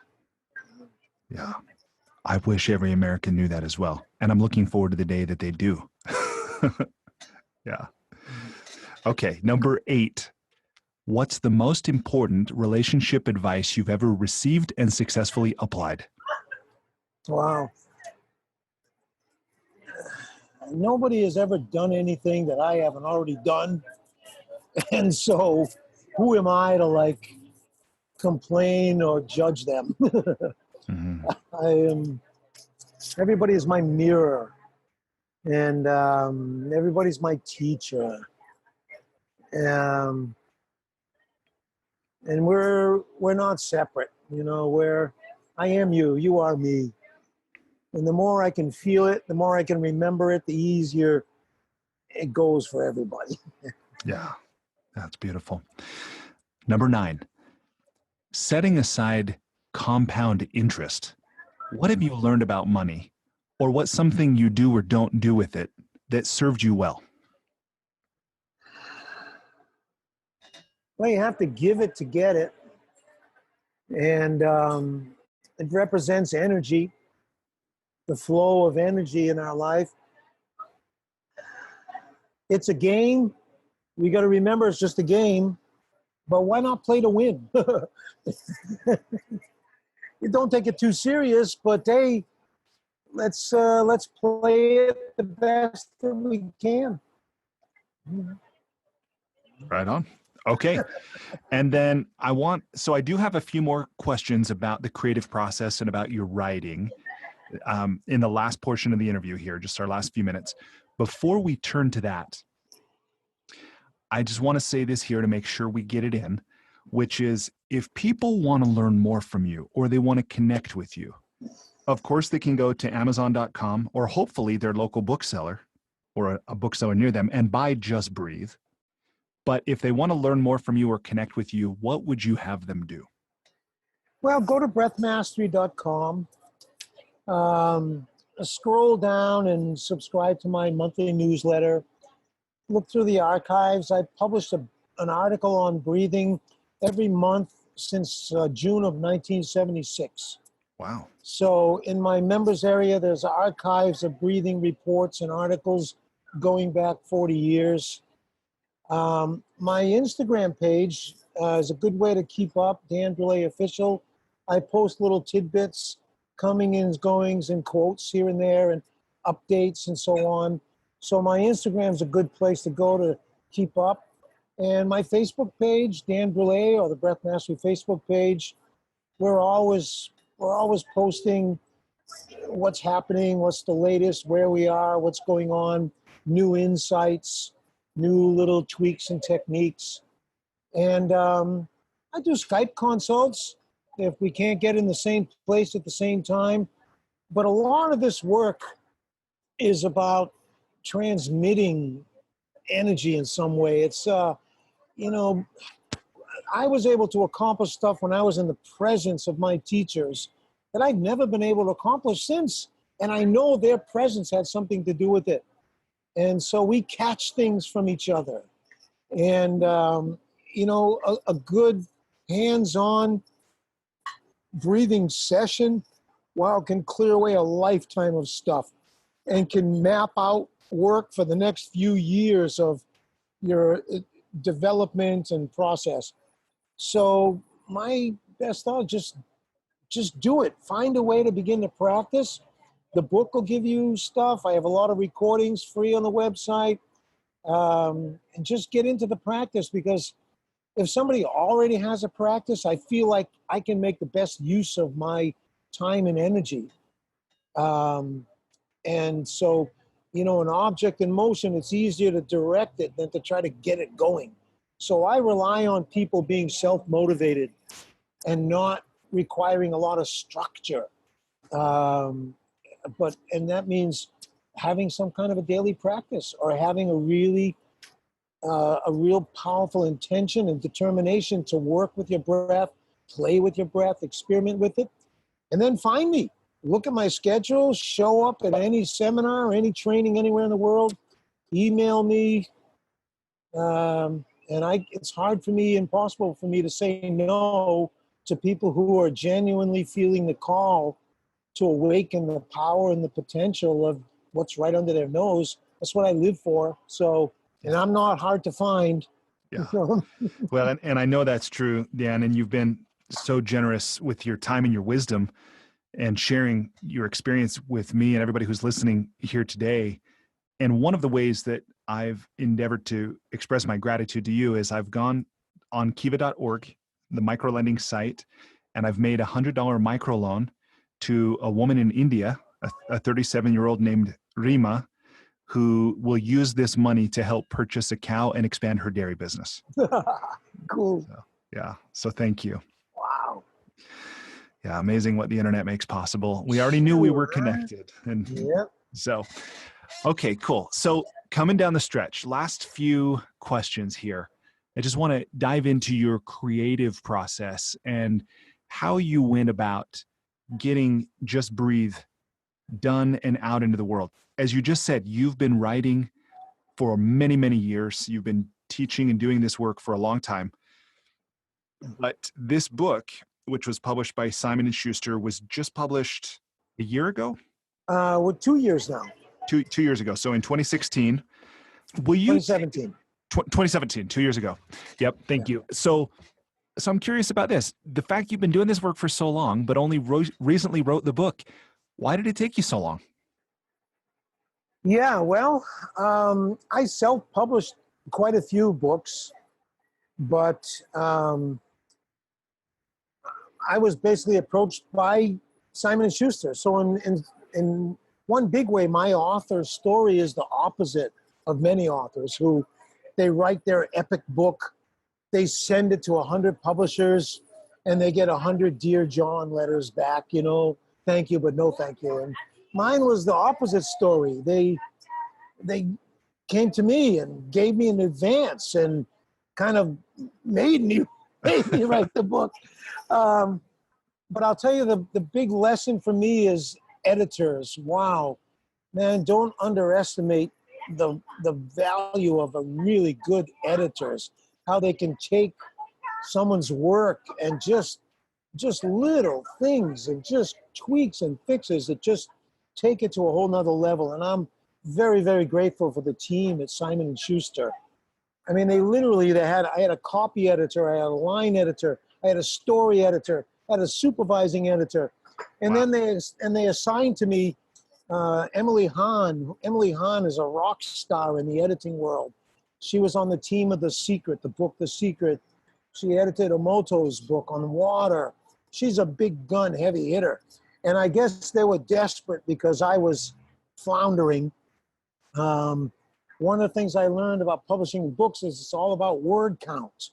Yeah. I wish every American knew that as well. And I'm looking forward to the day that they do. Yeah. Okay. Number 8. What's the most important relationship advice you've ever received and successfully applied?
Wow. Nobody has ever done anything that I haven't already done. And so who am I to complain or judge them? Mm-hmm. Everybody is my mirror, and everybody's my teacher. And we're not separate. I am you, you are me. And the more I can feel it, the more I can remember it, the easier it goes for everybody.
Yeah, that's beautiful. Number 9, setting aside compound interest. What have you learned about money, or what's something you do or don't do with it that served you well?
Well, you have to give it to get it. And it represents energy, the flow of energy in our life. It's a game. We got to remember it's just a game, but why not play to win? You don't take it too serious, but hey, let's play it the best that we can.
Right on. Okay. And then I do have a few more questions about the creative process and about your writing in the last portion of the interview here, just our last few minutes. Before we turn to that, I just want to say this here to make sure we get it in, which is if people want to learn more from you or they want to connect with you, of course they can go to Amazon.com or hopefully their local bookseller or a bookseller near them and buy Just Breathe. But if they want to learn more from you or connect with you, what would you have them do?
Well, go to breathmastery.com, scroll down and subscribe to my monthly newsletter. Look through the archives. I published an article on breathing every month since June of 1976.
Wow.
So in my members area, there's archives of breathing reports and articles going back 40 years. My Instagram page is a good way to keep up, Dan Brule Official. I post little tidbits, coming-ins, goings, and quotes here and there, and updates and so on. So my Instagram is a good place to go to keep up. And my Facebook page, Dan Brule, or the Breath Mastery Facebook page, we're always posting what's happening, what's the latest, where we are, what's going on, new insights, new little tweaks and techniques. And I do Skype consults if we can't get in the same place at the same time. But a lot of this work is about transmitting energy in some way. It's, I was able to accomplish stuff when I was in the presence of my teachers that I've never been able to accomplish since. And I know their presence had something to do with it. And so we catch things from each other. And, a good hands-on breathing session, can clear away a lifetime of stuff and can map out work for the next few years of your development and process. So my best thought, just do it. Find a way to begin to practice. The book will give you stuff. I have a lot of recordings free on the website. And just get into the practice, because if somebody already has a practice, I feel like I can make the best use of my time and energy. And so, an object in motion, it's easier to direct it than to try to get it going. So I rely on people being self-motivated and not requiring a lot of structure. And that means having some kind of a daily practice, or having a real powerful intention and determination to work with your breath, play with your breath, experiment with it, and then find me. Look at my schedule, show up at any seminar or any training anywhere in the world, email me. It's impossible for me to say no to people who are genuinely feeling the call to awaken the power and the potential of what's right under their nose. That's what I live for. So, and I'm not hard to find.
Yeah. Well, and I know that's true, Dan, and you've been so generous with your time and your wisdom and sharing your experience with me and everybody who's listening here today. And one of the ways that I've endeavored to express my gratitude to you is I've gone on kiva.org, the microlending site, and I've made a $100 microloan to a woman in India, a 37-year-old named Rima, who will use this money to help purchase a cow and expand her dairy business.
Cool.
So thank you.
Wow.
Yeah, amazing what the internet makes possible. We already knew we were connected. And so, okay, cool. So coming down the stretch, last few questions here. I just want to dive into your creative process and how you went about getting Just Breathe done and out into the world. As you just said, you've been writing for many, many years. You've been teaching and doing this work for a long time. But this book which was published by Simon & Schuster, was just published a year ago?
We're 2 years now.
Two years ago. So in 2016. Will you
2017.
2017, 2 years ago. Yep. Thank you. So I'm curious about this. The fact you've been doing this work for so long, but only recently wrote the book. Why did it take you so long?
Yeah, well, I self-published quite a few books, but I was basically approached by Simon & Schuster. So in one big way, my author's story is the opposite of many authors who they write their epic book, they send it to 100 publishers, and they get 100 Dear John letters back, thank you, but no thank you. And mine was the opposite story. They came to me and gave me an advance and kind of made me write the book. But I'll tell you, the big lesson for me is editors. Wow, man, don't underestimate the value of a really good editors, how they can take someone's work and just little things and just tweaks and fixes that just take it to a whole nother level. And I'm very, very grateful for the team at Simon & Schuster. I mean, I had a copy editor, I had a line editor, I had a story editor, I had a supervising editor. And
Wow.
then they assigned to me Emily Hahn. Emily Hahn is a rock star in the editing world. She was on the team of The Secret, the book The Secret. She edited Emoto's book on water. She's a big gun, heavy hitter. And I guess they were desperate because I was floundering. One of the things I learned about publishing books is it's all about word count.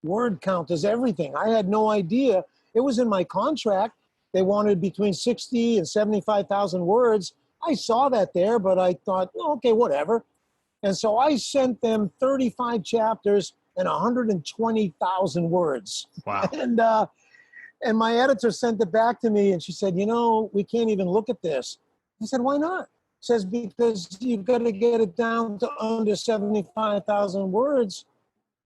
Word count is everything. I had no idea. It was in my contract. They wanted between 60 and 75,000 words. I saw that there, but I thought, okay, whatever. And so I sent them 35 chapters and 120,000 words.
Wow.
And my editor sent it back to me, and she said, we can't even look at this. I said, why not? She says, because you've got to get it down to under 75,000 words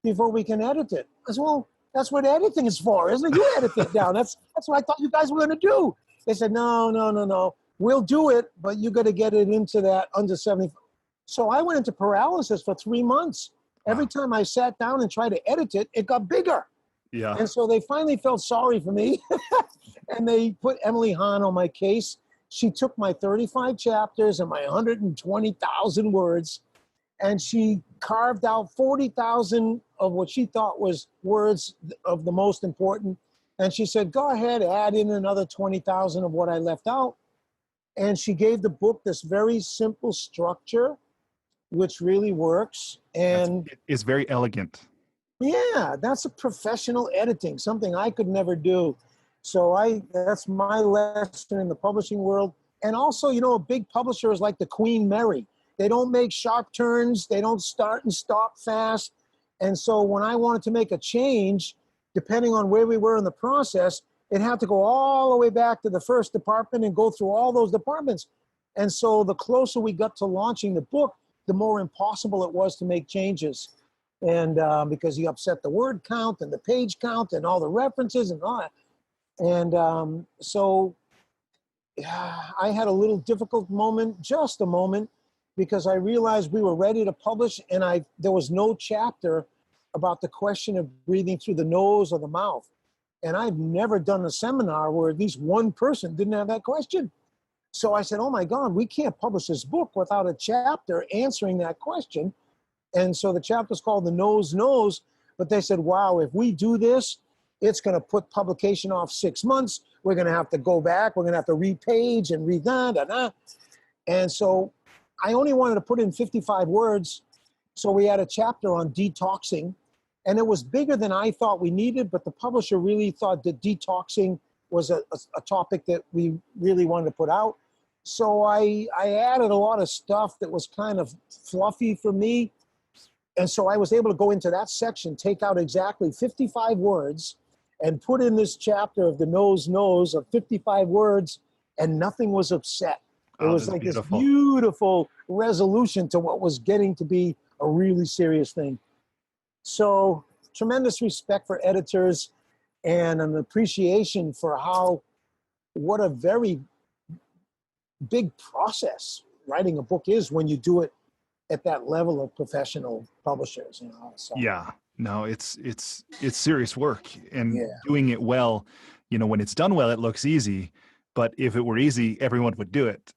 before we can edit it. I said, well, that's what editing is for, isn't it? You edit it down. That's what I thought you guys were going to do. They said, no. We'll do it, but you got to get it into that under 70. So I went into paralysis for 3 months. Every time I sat down and tried to edit it, it got bigger.
Yeah.
And so they finally felt sorry for me, and they put Emily Hahn on my case. She took my 35 chapters and my 120,000 words, and she carved out 40,000 of what she thought was words of the most important. And she said, go ahead, add in another 20,000 of what I left out. And she gave the book this very simple structure, which really works. And
it's very elegant.
Yeah, that's a professional editing, something I could never do. So that's my lesson in the publishing world. And also, a big publisher is like the Queen Mary. They don't make sharp turns. They don't start and stop fast. And so when I wanted to make a change, depending on where we were in the process, it had to go all the way back to the first department and go through all those departments. And so the closer we got to launching the book, the more impossible it was to make changes. And because you upset the word count and the page count and all the references and all that. And so I had a little difficult moment, just a moment, because I realized we were ready to publish, and there was no chapter about the question of breathing through the nose or the mouth. And I've never done a seminar where at least one person didn't have that question. So I said, oh my God, we can't publish this book without a chapter answering that question. And so the chapter's called The Nose Knows, but they said, wow, if we do this, it's going to put publication off 6 months. We're going to have to go back. We're going to have to repage and da. And so I only wanted to put in 55 words. So we had a chapter on detoxing, and it was bigger than I thought we needed, but the publisher really thought that detoxing was a topic that we really wanted to put out. So I added a lot of stuff that was kind of fluffy for me. And so I was able to go into that section, take out exactly 55 words, and put in this chapter of The Nose Knows of 55 words, and nothing was upset. It was like beautiful. This beautiful resolution to what was getting to be a really serious thing. So tremendous respect for editors. and an appreciation for what a very big process writing a book is when you do it at that level of professional publishers, you know. So,
Yeah, no, it's serious work, and
yeah.
doing it well, when it's done well, it looks easy. But if it were easy, everyone would do it,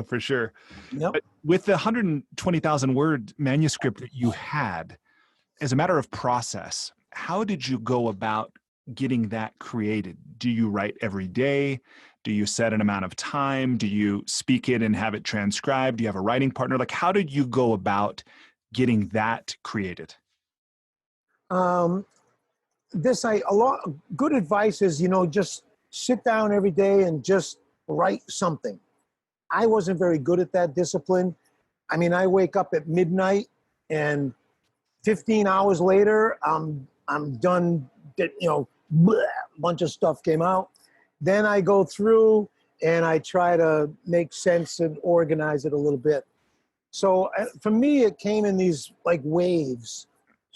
for sure.
Yep.
But with the 120,000 word manuscript that you had, as a matter of process, how did you go about getting that created? Do you write every day? Do you set an amount of time? Do you speak it and have it transcribed? Do you have a writing partner? Like, how did you go about getting that created?
Good advice is, just sit down every day and just write something. I wasn't very good at that discipline. I mean, I wake up at midnight and 15 hours later, I'm done. A bunch of stuff came out. Then I go through and I try to make sense and organize it a little bit. So for me, it came in these like waves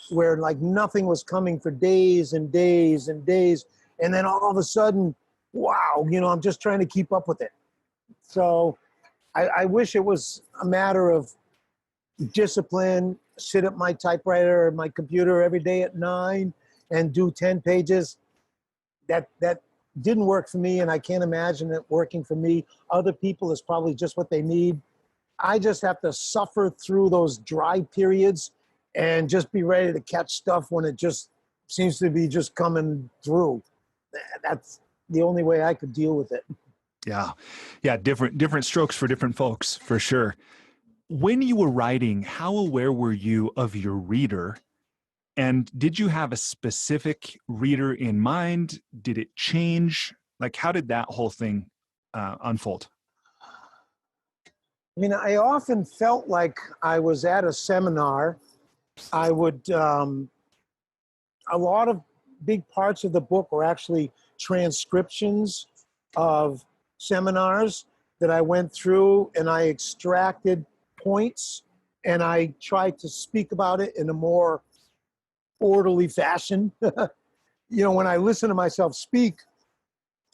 where like nothing was coming for days and days and days. And then all of a sudden, wow, I'm just trying to keep up with it. So I wish it was a matter of discipline, sit at my typewriter or my computer every day at 9 and do 10 pages. That didn't work for me, and I can't imagine it working for me. Other people is probably just what they need. I just have to suffer through those dry periods and just be ready to catch stuff when it just seems to be just coming through. That's the only way I could deal with it.
Yeah. Yeah. Different strokes for different folks, for sure. When you were writing, how aware were you of your reader? And did you have a specific reader in mind? Did it change? Like, how did that whole thing unfold?
I mean, I often felt like I was at a seminar. I would, a lot of big parts of the book were actually transcriptions of seminars that I went through, and I extracted points and I tried to speak about it in a more orderly fashion. When I listen to myself speak,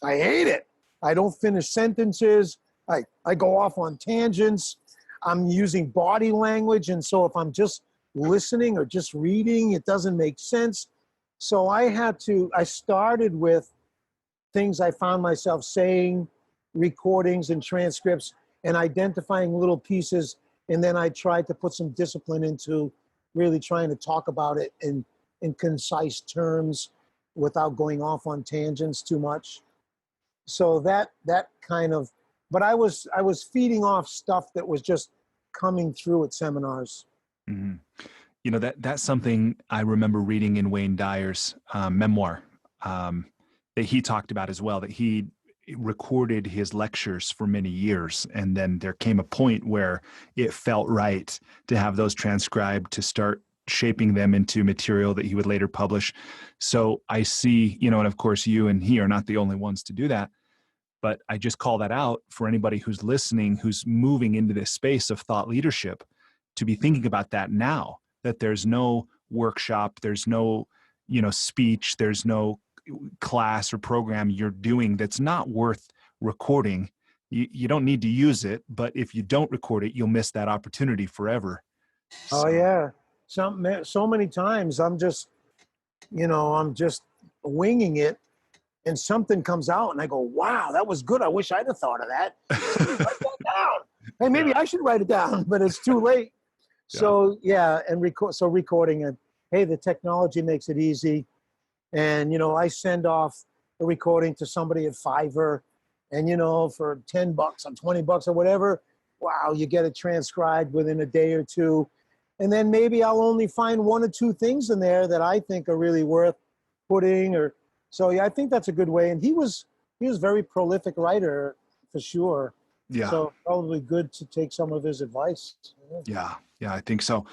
I hate it. I don't finish sentences. I go off on tangents. I'm using body language. And so if I'm just listening or just reading, it doesn't make sense. So I started with things I found myself saying, recordings and transcripts, and identifying little pieces. And then I tried to put some discipline into really trying to talk about it in concise terms without going off on tangents too much. So that kind of, but I was feeding off stuff that was just coming through at seminars.
Mm-hmm. That's something I remember reading in Wayne Dyer's memoir that he talked about as well, that he recorded his lectures for many years. And then there came a point where it felt right to have those transcribed, to start shaping them into material that he would later publish. So I see, and of course you and he are not the only ones to do that, but I just call that out for anybody who's listening, who's moving into this space of thought leadership, to be thinking about that now, that there's no workshop, there's no, speech, there's no class or program you're doing that's not worth recording. You don't need to use it, but if you don't record it, you'll miss that opportunity forever.
Oh yeah. So many times I'm just winging it and something comes out and I go, wow, that was good. I wish I'd have thought of that. Write that down. Hey, maybe I should write it down, but it's too late. So and recording it. Hey, the technology makes it easy. And, I send off a recording to somebody at Fiverr and, for $10 or $20 or whatever, wow, you get it transcribed within a day or two. And then maybe I'll only find one or two things in there that I think are really worth putting. So I think that's a good way. And he was a very prolific writer for sure.
Yeah.
So probably good to take some of his advice.
Yeah, I think so.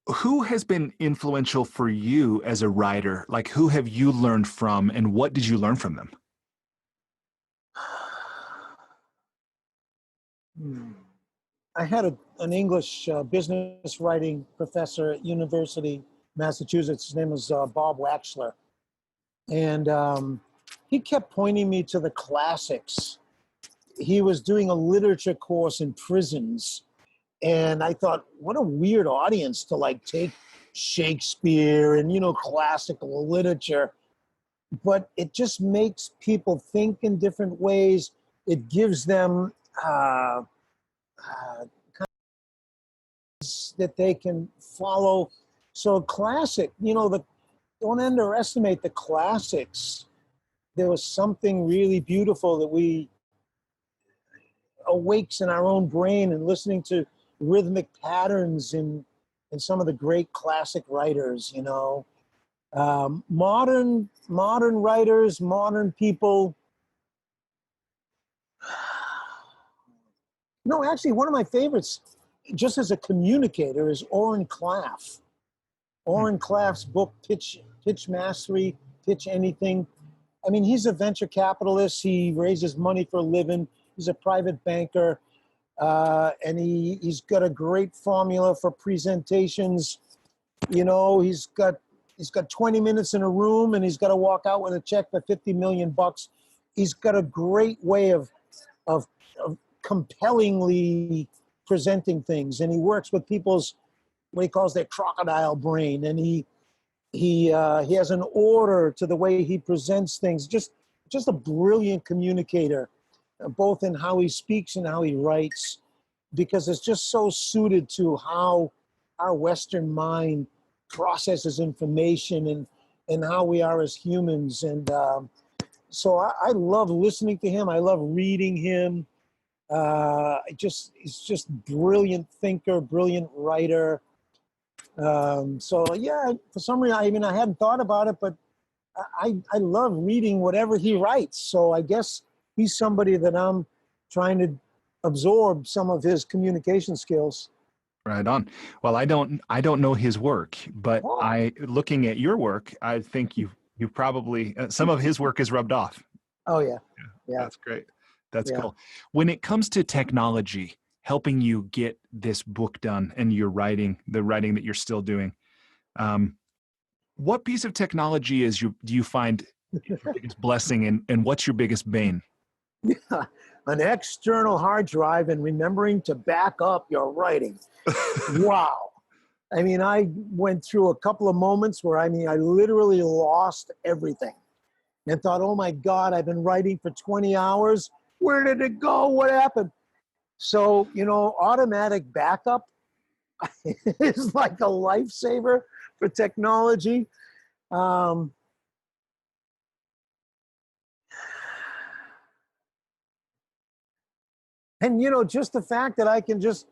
Who has been influential for you as a writer? Like, who have you learned from, and what did you learn from them?
I had an English business writing professor at University, Massachusetts. His name was Bob Waxler. And he kept pointing me to the classics. He was doing a literature course in prisons. And I thought, what a weird audience to like take Shakespeare and, classical literature. But it just makes people think in different ways. It gives them that they can follow. So classic, don't underestimate the classics. There was something really beautiful that we awakes in our own brain, and listening to rhythmic patterns in some of the great classic writers, modern writers, modern people. No, actually, one of my favorites, just as a communicator, is Oren Klaff. Oren Klaff's book, Pitch Mastery, Pitch Anything. I mean, he's a venture capitalist. He raises money for a living. He's a private banker. And he's got a great formula for presentations. He's got 20 minutes in a room, and he's got to walk out with a check for $50 million. He's got a great way of compellingly presenting things, and he works with people's, what he calls their crocodile brain, and he has an order to the way he presents things. Just a brilliant communicator, both in how he speaks and how he writes, because it's just so suited to how our Western mind processes information and how we are as humans. And so I love listening to him. I love reading him. He's just brilliant thinker, brilliant writer. So yeah, for some reason, I hadn't thought about it, but I love reading whatever he writes. So I guess he's somebody that I'm trying to absorb some of his communication skills.
Right on. Well, I don't know his work, but looking at your work, I think you probably, some of his work is rubbed off.
Oh yeah.
That's great. That's cool. When it comes to technology helping you get this book done and your writing, the writing that you're still doing, what piece of technology do you find your biggest blessing, and what's your biggest bane?
Yeah, an external hard drive and remembering to back up your writing. Wow. I mean, I went through a couple of moments where, I literally lost everything and thought, oh my God, I've been writing for 20 hours. Where did it go? What happened? So, automatic backup is like a lifesaver for technology. And, just the fact that I can just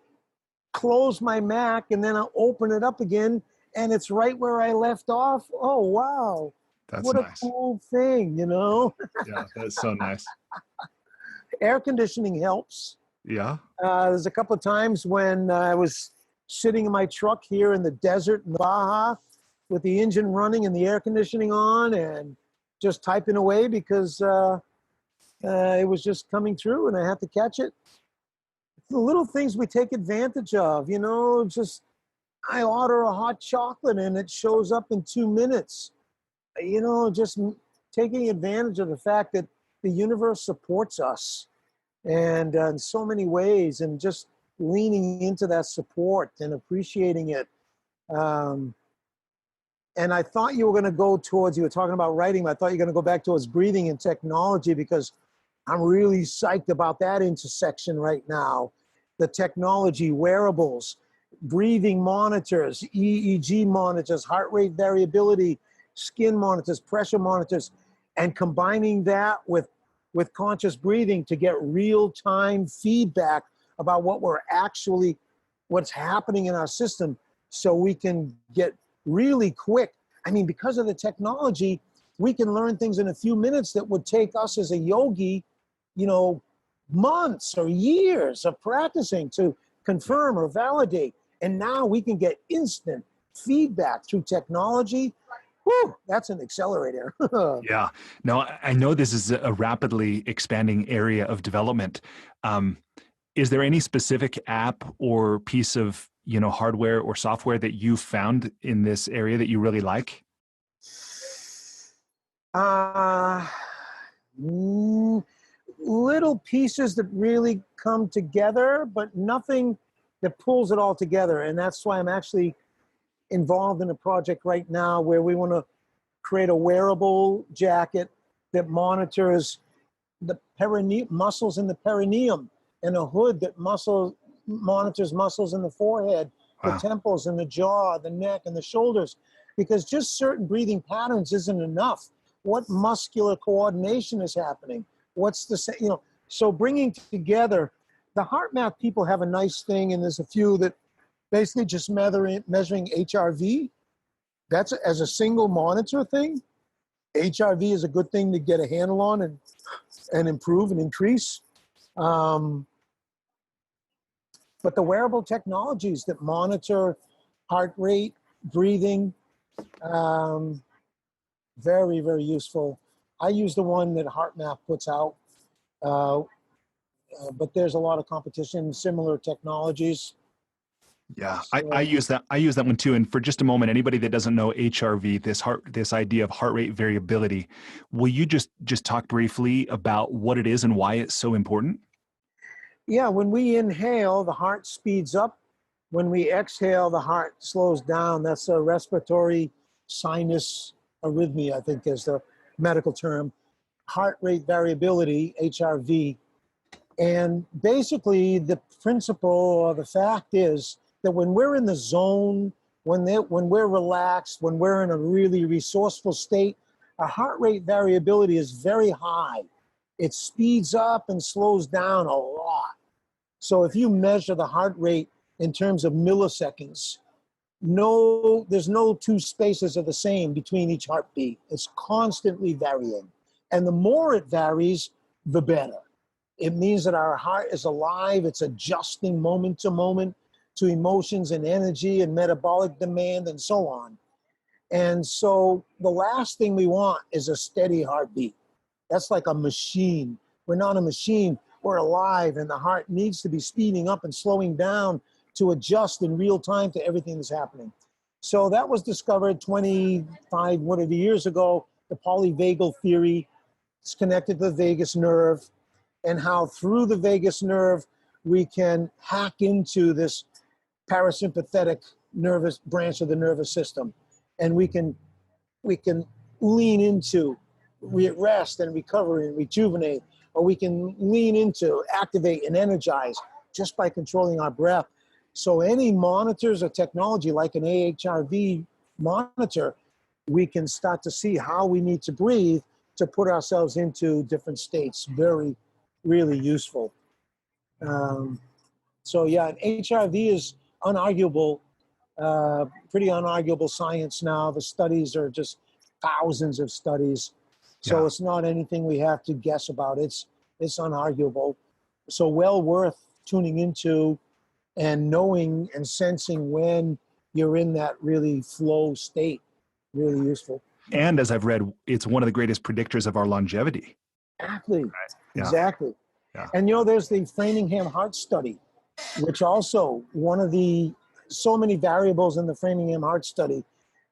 close my Mac and then I'll open it up again and it's right where I left off. Oh, wow.
That's
what
nice.
A cool thing,
Yeah, that's so nice.
Air conditioning helps.
Yeah.
There's a couple of times when I was sitting in my truck here in the desert in Baja with the engine running and the air conditioning on and just typing away because it was just coming through and I had to catch it. The little things we take advantage of, just I order a hot chocolate and it shows up in 2 minutes. Just taking advantage of the fact that the universe supports us and in so many ways, and just leaning into that support and appreciating it. And I thought you were going to go towards, you were talking about writing, but I thought you were going to go back towards breathing and technology, because I'm really psyched about that intersection right now. The technology, wearables, breathing monitors, EEG monitors, heart rate variability, skin monitors, pressure monitors, and combining that with conscious breathing to get real-time feedback about what's happening in our system, so we can get really quick. Because of the technology, we can learn things in a few minutes that would take us as a yogi, months or years of practicing to confirm or validate. And now we can get instant feedback through technology. Whew, that's an accelerator.
Yeah. No, I know this is a rapidly expanding area of development. Is there any specific app or piece of, hardware or software that you found in this area that you really like?
Uh, Little pieces that really come together, but nothing that pulls it all together. And that's why I'm actually involved in a project right now where we want to create a wearable jacket that monitors the muscles in the perineum, and a hood that monitors muscles in the forehead, the
Wow.
temples and the jaw, the neck and the shoulders, because just certain breathing patterns isn't enough. What muscular coordination is happening? What's so bringing together the heart math people have a nice thing, and there's a few that basically just measuring HRV. That's as a single monitor thing. HRV is a good thing to get a handle on and improve and increase. But the wearable technologies that monitor heart rate, breathing, very, very useful. I use the one that HeartMath puts out, but there's a lot of competition, similar technologies.
Yeah,
So,
I use that. I use that one too. And for just a moment, anybody that doesn't know HRV, this idea of heart rate variability, will you just talk briefly about what it is and why it's so important?
yeah, when we inhale, the heart speeds up. When we exhale, the heart slows down. That's a respiratory sinus arrhythmia, I think is the medical term. Heart rate variability, HRV. And basically, the principle or the fact is that when we're in the zone, when we're relaxed, when we're in a really resourceful state, our heart rate variability is very high. It speeds up and slows down a lot. So if you measure the heart rate in terms of milliseconds, there's no two spaces are the same between each heartbeat. It's constantly varying. And the more it varies, the better. It means that our heart is alive. It's adjusting moment to moment to emotions and energy and metabolic demand and so on. And so the last thing we want is a steady heartbeat. That's like a machine. We're not a machine. We're alive, and the heart needs to be speeding up and slowing down to adjust in real time to everything that's happening. So that was discovered 25 whatever years ago, the polyvagal theory. It's connected to the vagus nerve, and how through the vagus nerve we can hack into this parasympathetic nervous branch of the nervous system, and we can lean into rest and recovery and rejuvenate, or we can lean into activate and energize just by controlling our breath. So any monitors or technology like an AHRV monitor, we can start to see how we need to breathe to put ourselves into different states. Very, really useful. So yeah, and HRV is unarguable, pretty unarguable science now. The studies are just thousands of studies. So It's not anything we have to guess about. It's unarguable. So well worth tuning into and knowing and sensing when you're in that really flow state. Really useful.
And as I've read, it's one of the greatest predictors of our longevity.
Exactly.
Right? Yeah.
Exactly.
Yeah.
And there's the Framingham heart study, which also so many variables in the Framingham heart study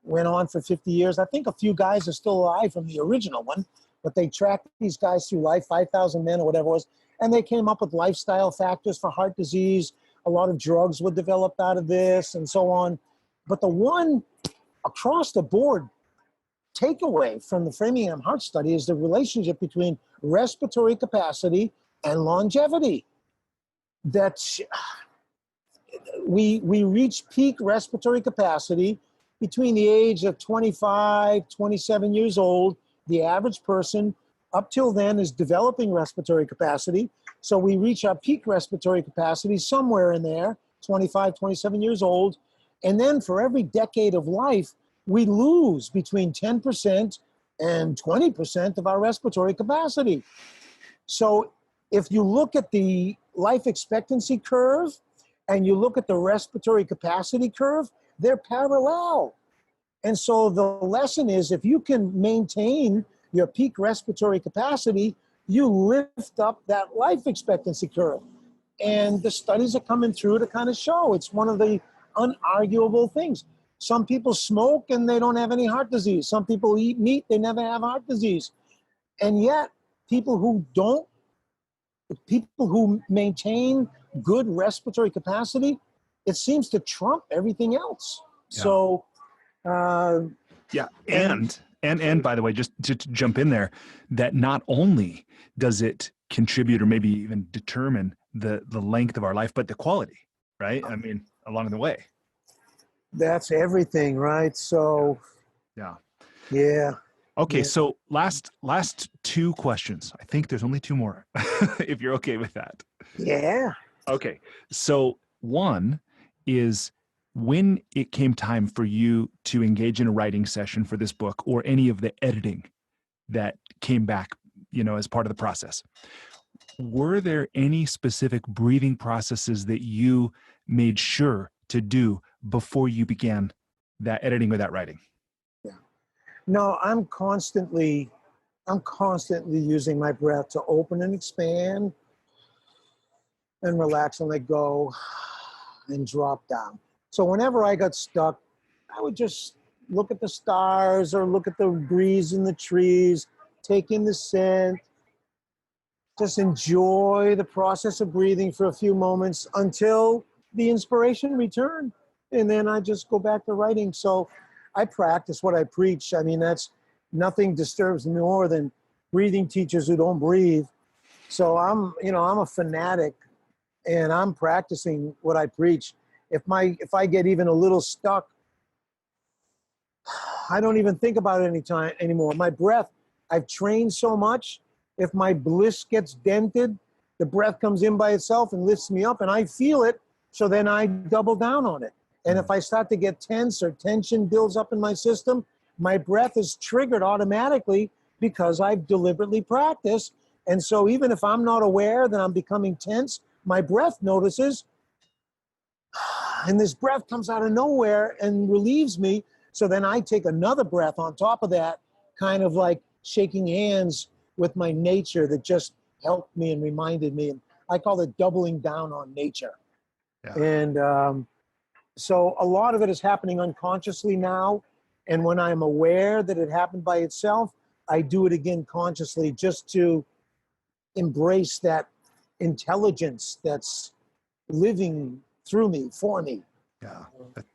went on for 50 years. I think a few guys are still alive from the original one, but they tracked these guys through life, 5,000 men or whatever it was, and they came up with lifestyle factors for heart disease. A lot of drugs were developed out of this and so on. But the one across the board takeaway from the Framingham heart study is the relationship between respiratory capacity and longevity. That we reach peak respiratory capacity between the age of 25, 27 years old. The average person up till then is developing respiratory capacity. So we reach our peak respiratory capacity somewhere in there, 25, 27 years old. And then for every decade of life, we lose between 10% and 20% of our respiratory capacity. So if you look at the life expectancy curve and you look at the respiratory capacity curve, they're parallel. And so the lesson is, if you can maintain your peak respiratory capacity, you lift up that life expectancy curve. And the studies are coming through to kind of show it's one of the unarguable things. Some people smoke and they don't have any heart disease. Some people eat meat, they never have heart disease. And yet, people who maintain good respiratory capacity, it seems to trump everything else.
Yeah.
So,
yeah. And by the way, just to jump in there, that not only does it contribute or maybe even determine the length of our life, but the quality, right? I mean, along the way.
That's everything, right? So,
yeah. Okay,
Yeah.
so last two questions. I think there's only two more, if you're okay with that.
Yeah.
Okay, so one is, when it came time for you to engage in a writing session for this book or any of the editing that came back, as part of the process, were there any specific breathing processes that you made sure to do before you began that editing or that writing?
Yeah. No, I'm constantly using my breath to open and expand and relax and let go and drop down. So whenever I got stuck, I would just look at the stars or look at the breeze in the trees, take in the scent, just enjoy the process of breathing for a few moments until the inspiration returned. And then I just go back to writing. So I practice what I preach. I mean, nothing disturbs me more than breathing teachers who don't breathe. So I'm a fanatic, and I'm practicing what I preach. If I get even a little stuck, I don't even think about it anymore. My breath, I've trained so much. If my bliss gets dented, the breath comes in by itself and lifts me up, and I feel it. So then I double down on it. And if I start to get tense or tension builds up in my system, my breath is triggered automatically because I've deliberately practiced. And so even if I'm not aware that I'm becoming tense, my breath notices, and this breath comes out of nowhere and relieves me. So then I take another breath on top of that, kind of like shaking hands with my nature that just helped me and reminded me. And I call it doubling down on nature. Yeah. And so a lot of it is happening unconsciously now. And when I'm aware that it happened by itself, I do it again consciously just to embrace that intelligence that's living through me, for me.
Yeah,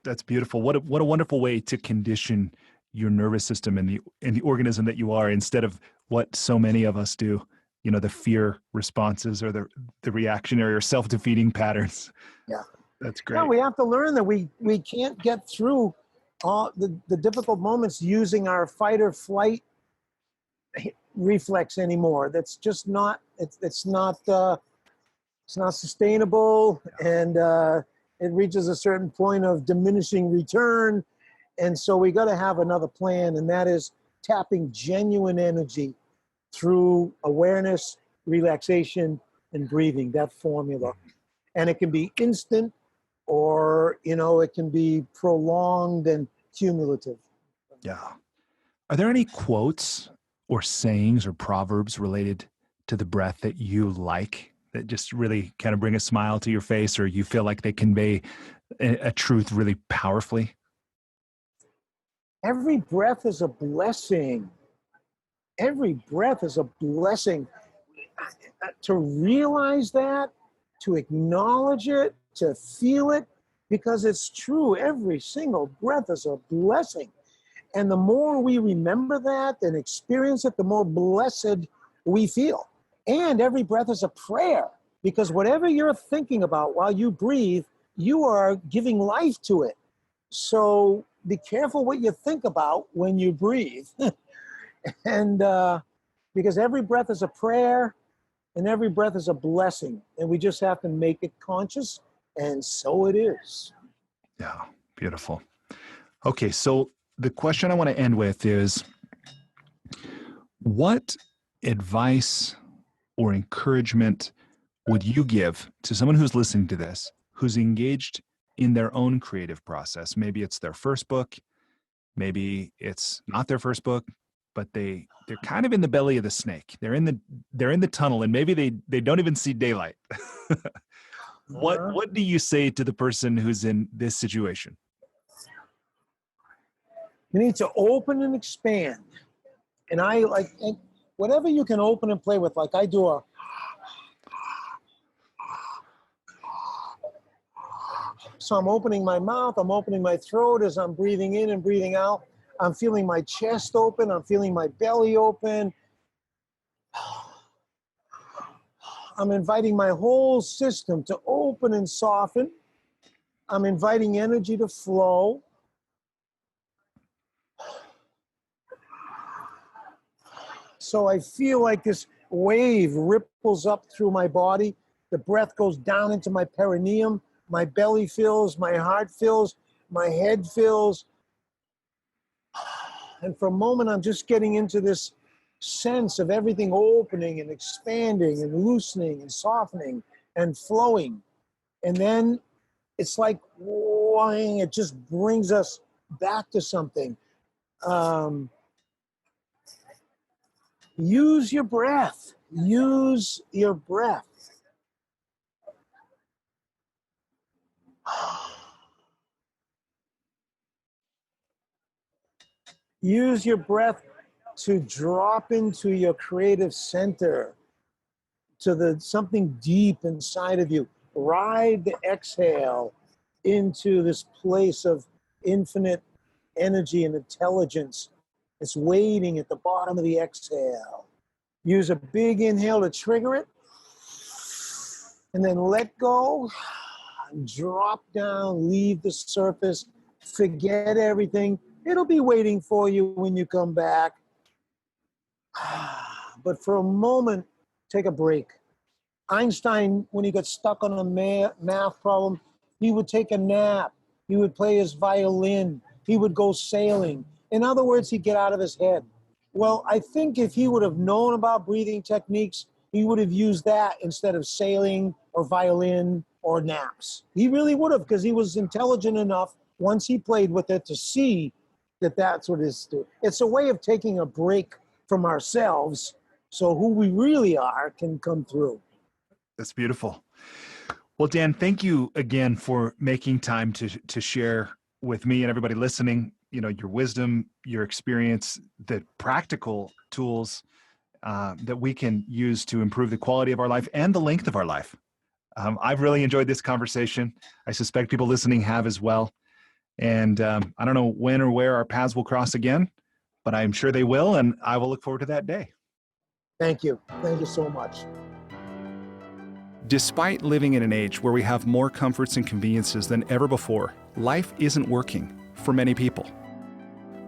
that's beautiful. What a wonderful way to condition your nervous system and the organism that you are, instead of what so many of us do, the fear responses or the reactionary or self-defeating patterns.
Yeah.
That's great.
No, we have to learn that we can't get through all the difficult moments using our fight or flight reflex anymore. That's just not, it's not sustainable. Yeah. And it reaches a certain point of diminishing return. And so we got to have another plan, and that is tapping genuine energy through awareness, relaxation, and breathing, that formula. And it can be instant, or, it can be prolonged and cumulative.
Yeah. Are there any quotes or sayings or proverbs related to the breath that you like, that just really kind of bring a smile to your face, or you feel like they convey a truth really powerfully?
Every breath is a blessing. Every breath is a blessing. To realize that, to acknowledge it, to feel it, because it's true. Every single breath is a blessing. And the more we remember that and experience it, the more blessed we feel. And every breath is a prayer, because whatever you're thinking about while you breathe, you are giving life to it. So be careful what you think about when you breathe. And because every breath is a prayer and every breath is a blessing. And we just have to make it conscious. And so it is.
Yeah, beautiful. Okay, so the question I want to end with is, what advice or encouragement would you give to someone who's listening to this, who's engaged in their own creative process? Maybe it's their first book, maybe it's not their first book, but they're kind of in the belly of the snake. They're in the tunnel, and maybe they don't even see daylight. What do you say to the person who's in this situation?
You need to open and expand. And I like whatever you can open and play with. Like I do a, so I'm opening my mouth, I'm opening my throat as I'm breathing in and breathing out. I'm feeling my chest open, I'm feeling my belly open. I'm inviting my whole system to open and soften. I'm inviting energy to flow. So I feel like this wave ripples up through my body. The breath goes down into my perineum. My belly fills, my heart fills, my head fills. And for a moment, I'm just getting into this sense of everything opening and expanding and loosening and softening and flowing. And then it's like, whoang, it just brings us back to something. Use your breath. Use your breath. Use your breath to drop into your creative center, to something deep inside of you. Ride the exhale into this place of infinite energy and intelligence. It's waiting at the bottom of the exhale. Use a big inhale to trigger it, and then let go, drop down, leave the surface, forget everything. It'll be waiting for you when you come back. But for a moment, take a break. Einstein, when he got stuck on a math problem, he would take a nap. He would play his violin. He would go sailing. In other words, he'd get out of his head. Well, I think if he would have known about breathing techniques, he would have used that instead of sailing or violin or naps. He really would have, because he was intelligent enough once he played with it to see that that's what it's a way of taking a break from ourselves so who we really are can come through.
That's beautiful. Well, Dan, thank you again for making time to share with me and everybody listening, your wisdom, your experience, the practical tools that we can use to improve the quality of our life and the length of our life. I've really enjoyed this conversation. I suspect people listening have as well. And I don't know when or where our paths will cross again, but I'm sure they will, and I will look forward to that day.
Thank you. Thank you so much.
Despite living in an age where we have more comforts and conveniences than ever before, life isn't working for many people.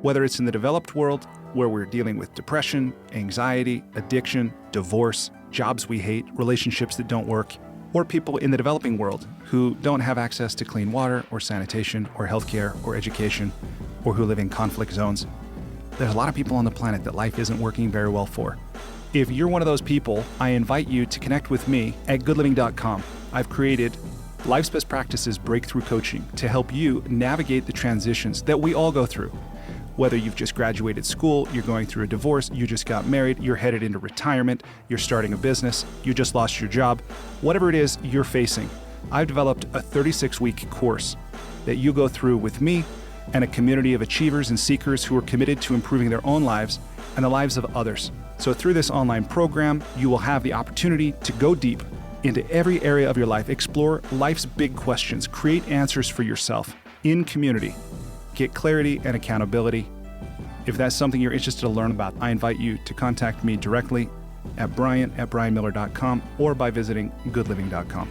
Whether it's in the developed world, where we're dealing with depression, anxiety, addiction, divorce, jobs we hate, relationships that don't work, or people in the developing world who don't have access to clean water or sanitation or healthcare or education, or who live in conflict zones. There's a lot of people on the planet that life isn't working very well for. If you're one of those people, I invite you to connect with me at goodliving.com. I've created Life's Best Practices Breakthrough Coaching to help you navigate the transitions that we all go through. Whether you've just graduated school, you're going through a divorce, you just got married, you're headed into retirement, you're starting a business, you just lost your job, whatever it is you're facing, I've developed a 36-week course that you go through with me and a community of achievers and seekers who are committed to improving their own lives and the lives of others. So through this online program, you will have the opportunity to go deep into every area of your life, explore life's big questions, create answers for yourself in community, get clarity and accountability. If that's something you're interested to learn about, I invite you to contact me directly at brian@brianmiller.com or by visiting goodliving.com.